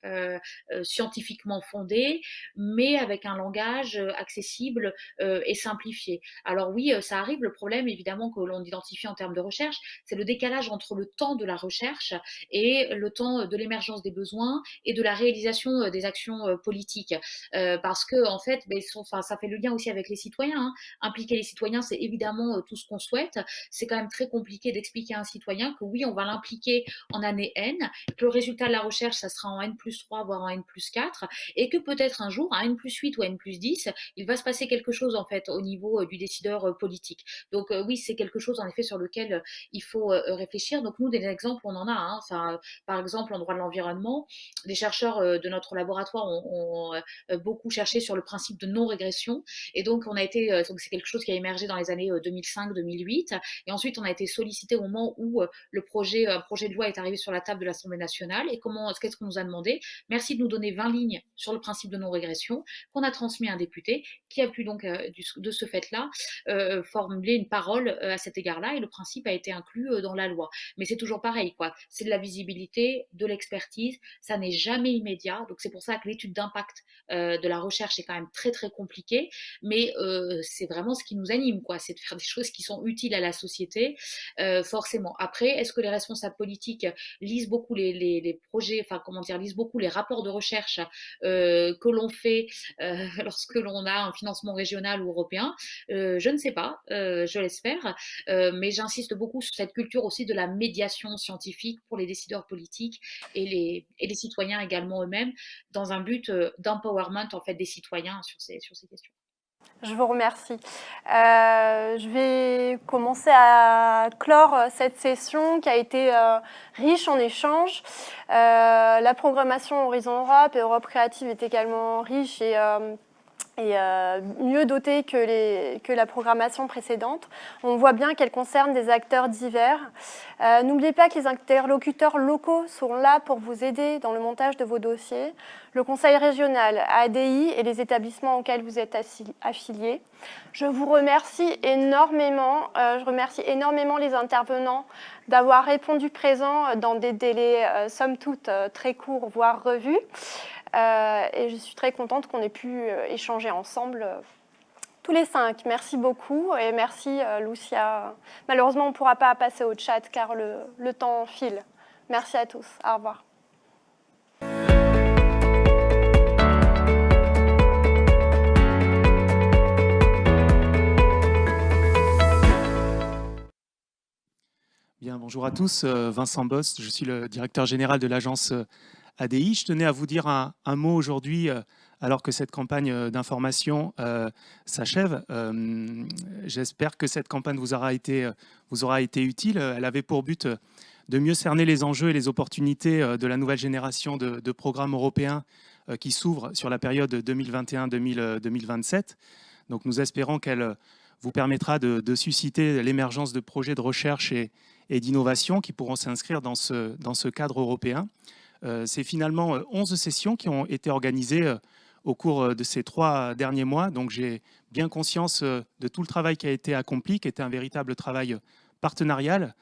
scientifiquement fondé, mais avec un langage accessible et simplifié. Alors oui, ça arrive. Le problème évidemment que l'on identifie en termes de recherche, c'est le décalage entre le temps de la recherche et le temps de l'émergence des besoins et de la réalisation des actions politiques. Parce que en fait, ça fait le lien aussi avec les citoyens. Hein. Impliquer les citoyens, c'est évidemment tout ce qu'on souhaite. C'est quand même très compliqué d'expliquer à un citoyen que oui, on va l'impliquer en année N, que le résultat de la recherche, ça sera en N+3, voire en N+4, et que peut-être un jour, à N+8 ou N+10, il va se passer quelque chose en fait au niveau du décideur politique. Donc oui, c'est quelque chose en effet sur lequel il faut réfléchir. Donc nous, des exemples, on en a. Hein. Enfin, par exemple, en droit de l'environnement, les chercheurs de notre laboratoire ont beaucoup cherché sur le principe de non-régression, et donc on a été, donc c'est quelque chose qui a émergé dans les années 2005-2008, et ensuite on a été sollicité au moment où un projet de loi est arrivé sur la table de l'Assemblée nationale. Et qu'est-ce qu'on nous a demandé? Merci de nous donner 20 lignes sur le principe de non-régression, qu'on a transmis à un député qui a pu donc de ce fait-là formuler une parole à cet égard-là, et le principe a été inclus dans la loi. Mais c'est toujours pareil, quoi. C'est de la visibilité, de l'expertise, ça n'est jamais immédiat. Donc c'est pour ça ça que l'étude d'impact de la recherche est quand même très très compliquée, mais c'est vraiment ce qui nous anime, quoi, c'est de faire des choses qui sont utiles à la société, forcément. Après, est-ce que les responsables politiques lisent beaucoup les projets, enfin comment dire, lisent beaucoup les rapports de recherche que l'on fait lorsque l'on a un financement régional ou européen? Je ne sais pas, je l'espère, mais j'insiste beaucoup sur cette culture aussi de la médiation scientifique pour les décideurs politiques et les citoyens également eux-mêmes, dans un but d'empowerment en fait des citoyens sur ces questions. Je vous remercie. Je vais commencer à clore cette session qui a été riche en échanges. La programmation Horizon Europe et Europe Créative est également riche et mieux dotée que la programmation précédente. On voit bien qu'elle concerne des acteurs divers. N'oubliez pas que les interlocuteurs locaux sont là pour vous aider dans le montage de vos dossiers. Le Conseil régional, ADI et les établissements auxquels vous êtes affiliés. Je vous remercie énormément. Je remercie énormément les intervenants d'avoir répondu présent dans des délais, somme toute, très courts, voire revus. Et je suis très contente qu'on ait pu échanger ensemble tous les 5. Merci beaucoup et merci Lucia. Malheureusement, on ne pourra pas passer au chat car le temps file. Merci à tous. Au revoir. Bien, bonjour à tous. Vincent Boss, je suis le directeur général de l'agence ADI. Je tenais à vous dire un mot aujourd'hui, alors que cette campagne d'information s'achève. J'espère que cette campagne vous aura été utile. Elle avait pour but de mieux cerner les enjeux et les opportunités de la nouvelle génération de programmes européens qui s'ouvrent sur la période 2021-2027. Donc nous espérons qu'elle vous permettra de susciter l'émergence de projets de recherche et d'innovation qui pourront s'inscrire dans ce cadre européen. C'est finalement 11 sessions qui ont été organisées au cours de ces 3 derniers mois. Donc j'ai bien conscience de tout le travail qui a été accompli, qui était un véritable travail partenarial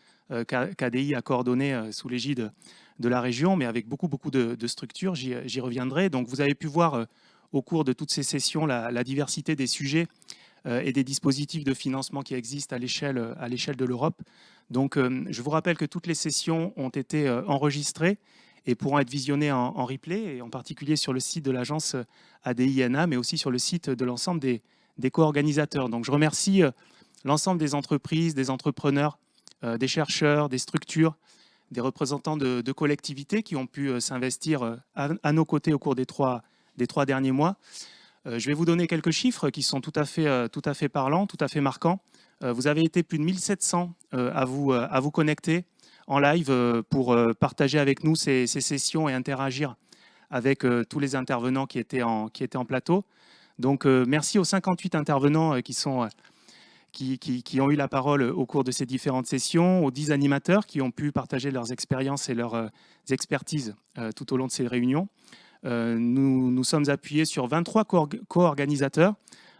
qu'ADI a coordonné sous l'égide de la région, mais avec beaucoup de structures. J'y reviendrai. Donc vous avez pu voir au cours de toutes ces sessions la diversité des sujets et des dispositifs de financement qui existent à l'échelle de l'Europe. Donc je vous rappelle que toutes les sessions ont été enregistrées et pourront être visionnées en replay, et en particulier sur le site de l'agence ADI-NA, mais aussi sur le site de l'ensemble des co-organisateurs. Donc je remercie l'ensemble des entreprises, des entrepreneurs, des chercheurs, des structures, des représentants de collectivités qui ont pu s'investir à nos côtés au cours des trois derniers mois. Je vais vous donner quelques chiffres qui sont tout à fait parlants, tout à fait marquants. Vous avez été plus de 1700 à vous connecter en live pour partager avec nous ces sessions et interagir avec tous les intervenants qui étaient en plateau. Donc merci aux 58 intervenants qui ont eu la parole au cours de ces différentes sessions, aux 10 animateurs qui ont pu partager leurs expériences et leurs expertises tout au long de ces réunions. Nous sommes appuyés sur 23 co-organisateurs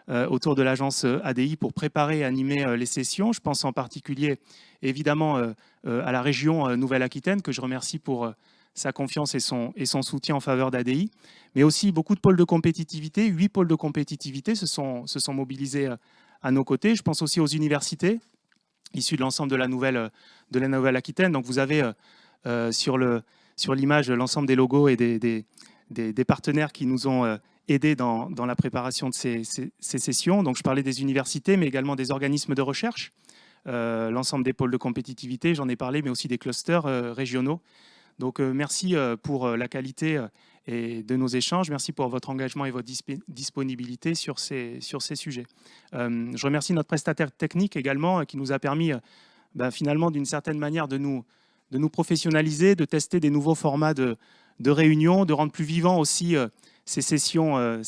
autour de l'agence ADI pour préparer et animer les sessions. Je pense en particulier évidemment à la région Nouvelle-Aquitaine, que je remercie pour sa confiance et son soutien en faveur d'ADI, mais aussi beaucoup de pôles de compétitivité. 8 pôles de compétitivité se sont mobilisés à nos côtés. Je pense aussi aux universités issues de l'ensemble de la Nouvelle-Aquitaine. Donc vous avez sur l'image l'ensemble des logos et des partenaires qui nous ont aidés dans la préparation de ces sessions. Donc je parlais des universités, mais également des organismes de recherche, l'ensemble des pôles de compétitivité, j'en ai parlé, mais aussi des clusters régionaux. Donc merci pour la qualité de nos échanges, merci pour votre engagement et votre disponibilité sur ces sujets. Je remercie notre prestataire technique également qui nous a permis finalement d'une certaine manière de nous professionnaliser, de tester des nouveaux formats de réunions, de rendre plus vivants aussi ces sessions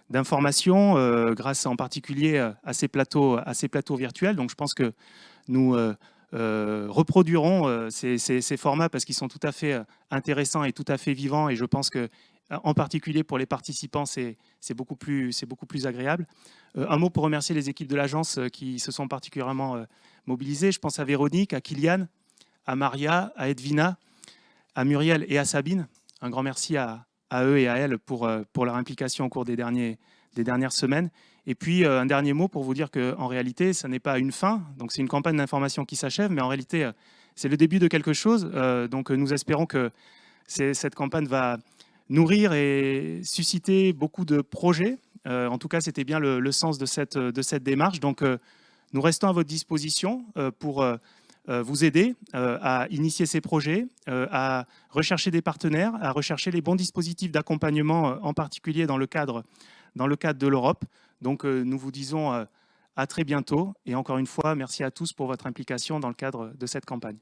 d'information grâce en particulier à ces plateaux virtuels. Donc je pense que nous reproduirons ces formats parce qu'ils sont tout à fait intéressants et tout à fait vivants, et je pense que en particulier pour les participants c'est beaucoup plus agréable. Un mot pour remercier les équipes de l'agence qui se sont particulièrement mobilisées. Je pense à Véronique, à Kylian, à Maria, à Edwina, à Muriel et à Sabine. Un grand merci à à eux et à elles pour leur implication au cours des dernières semaines. Et puis, un dernier mot pour vous dire qu'en réalité, ça n'est pas une fin. Donc, c'est une campagne d'information qui s'achève, mais en réalité, c'est le début de quelque chose. Donc, nous espérons que cette campagne va nourrir et susciter beaucoup de projets. En tout cas, c'était bien le sens de cette démarche. Donc, nous restons à votre disposition pour vous aider à initier ces projets, à rechercher des partenaires, à rechercher les bons dispositifs d'accompagnement, en particulier dans le cadre de l'Europe. Donc, nous vous disons à très bientôt. Et encore une fois, merci à tous pour votre implication dans le cadre de cette campagne.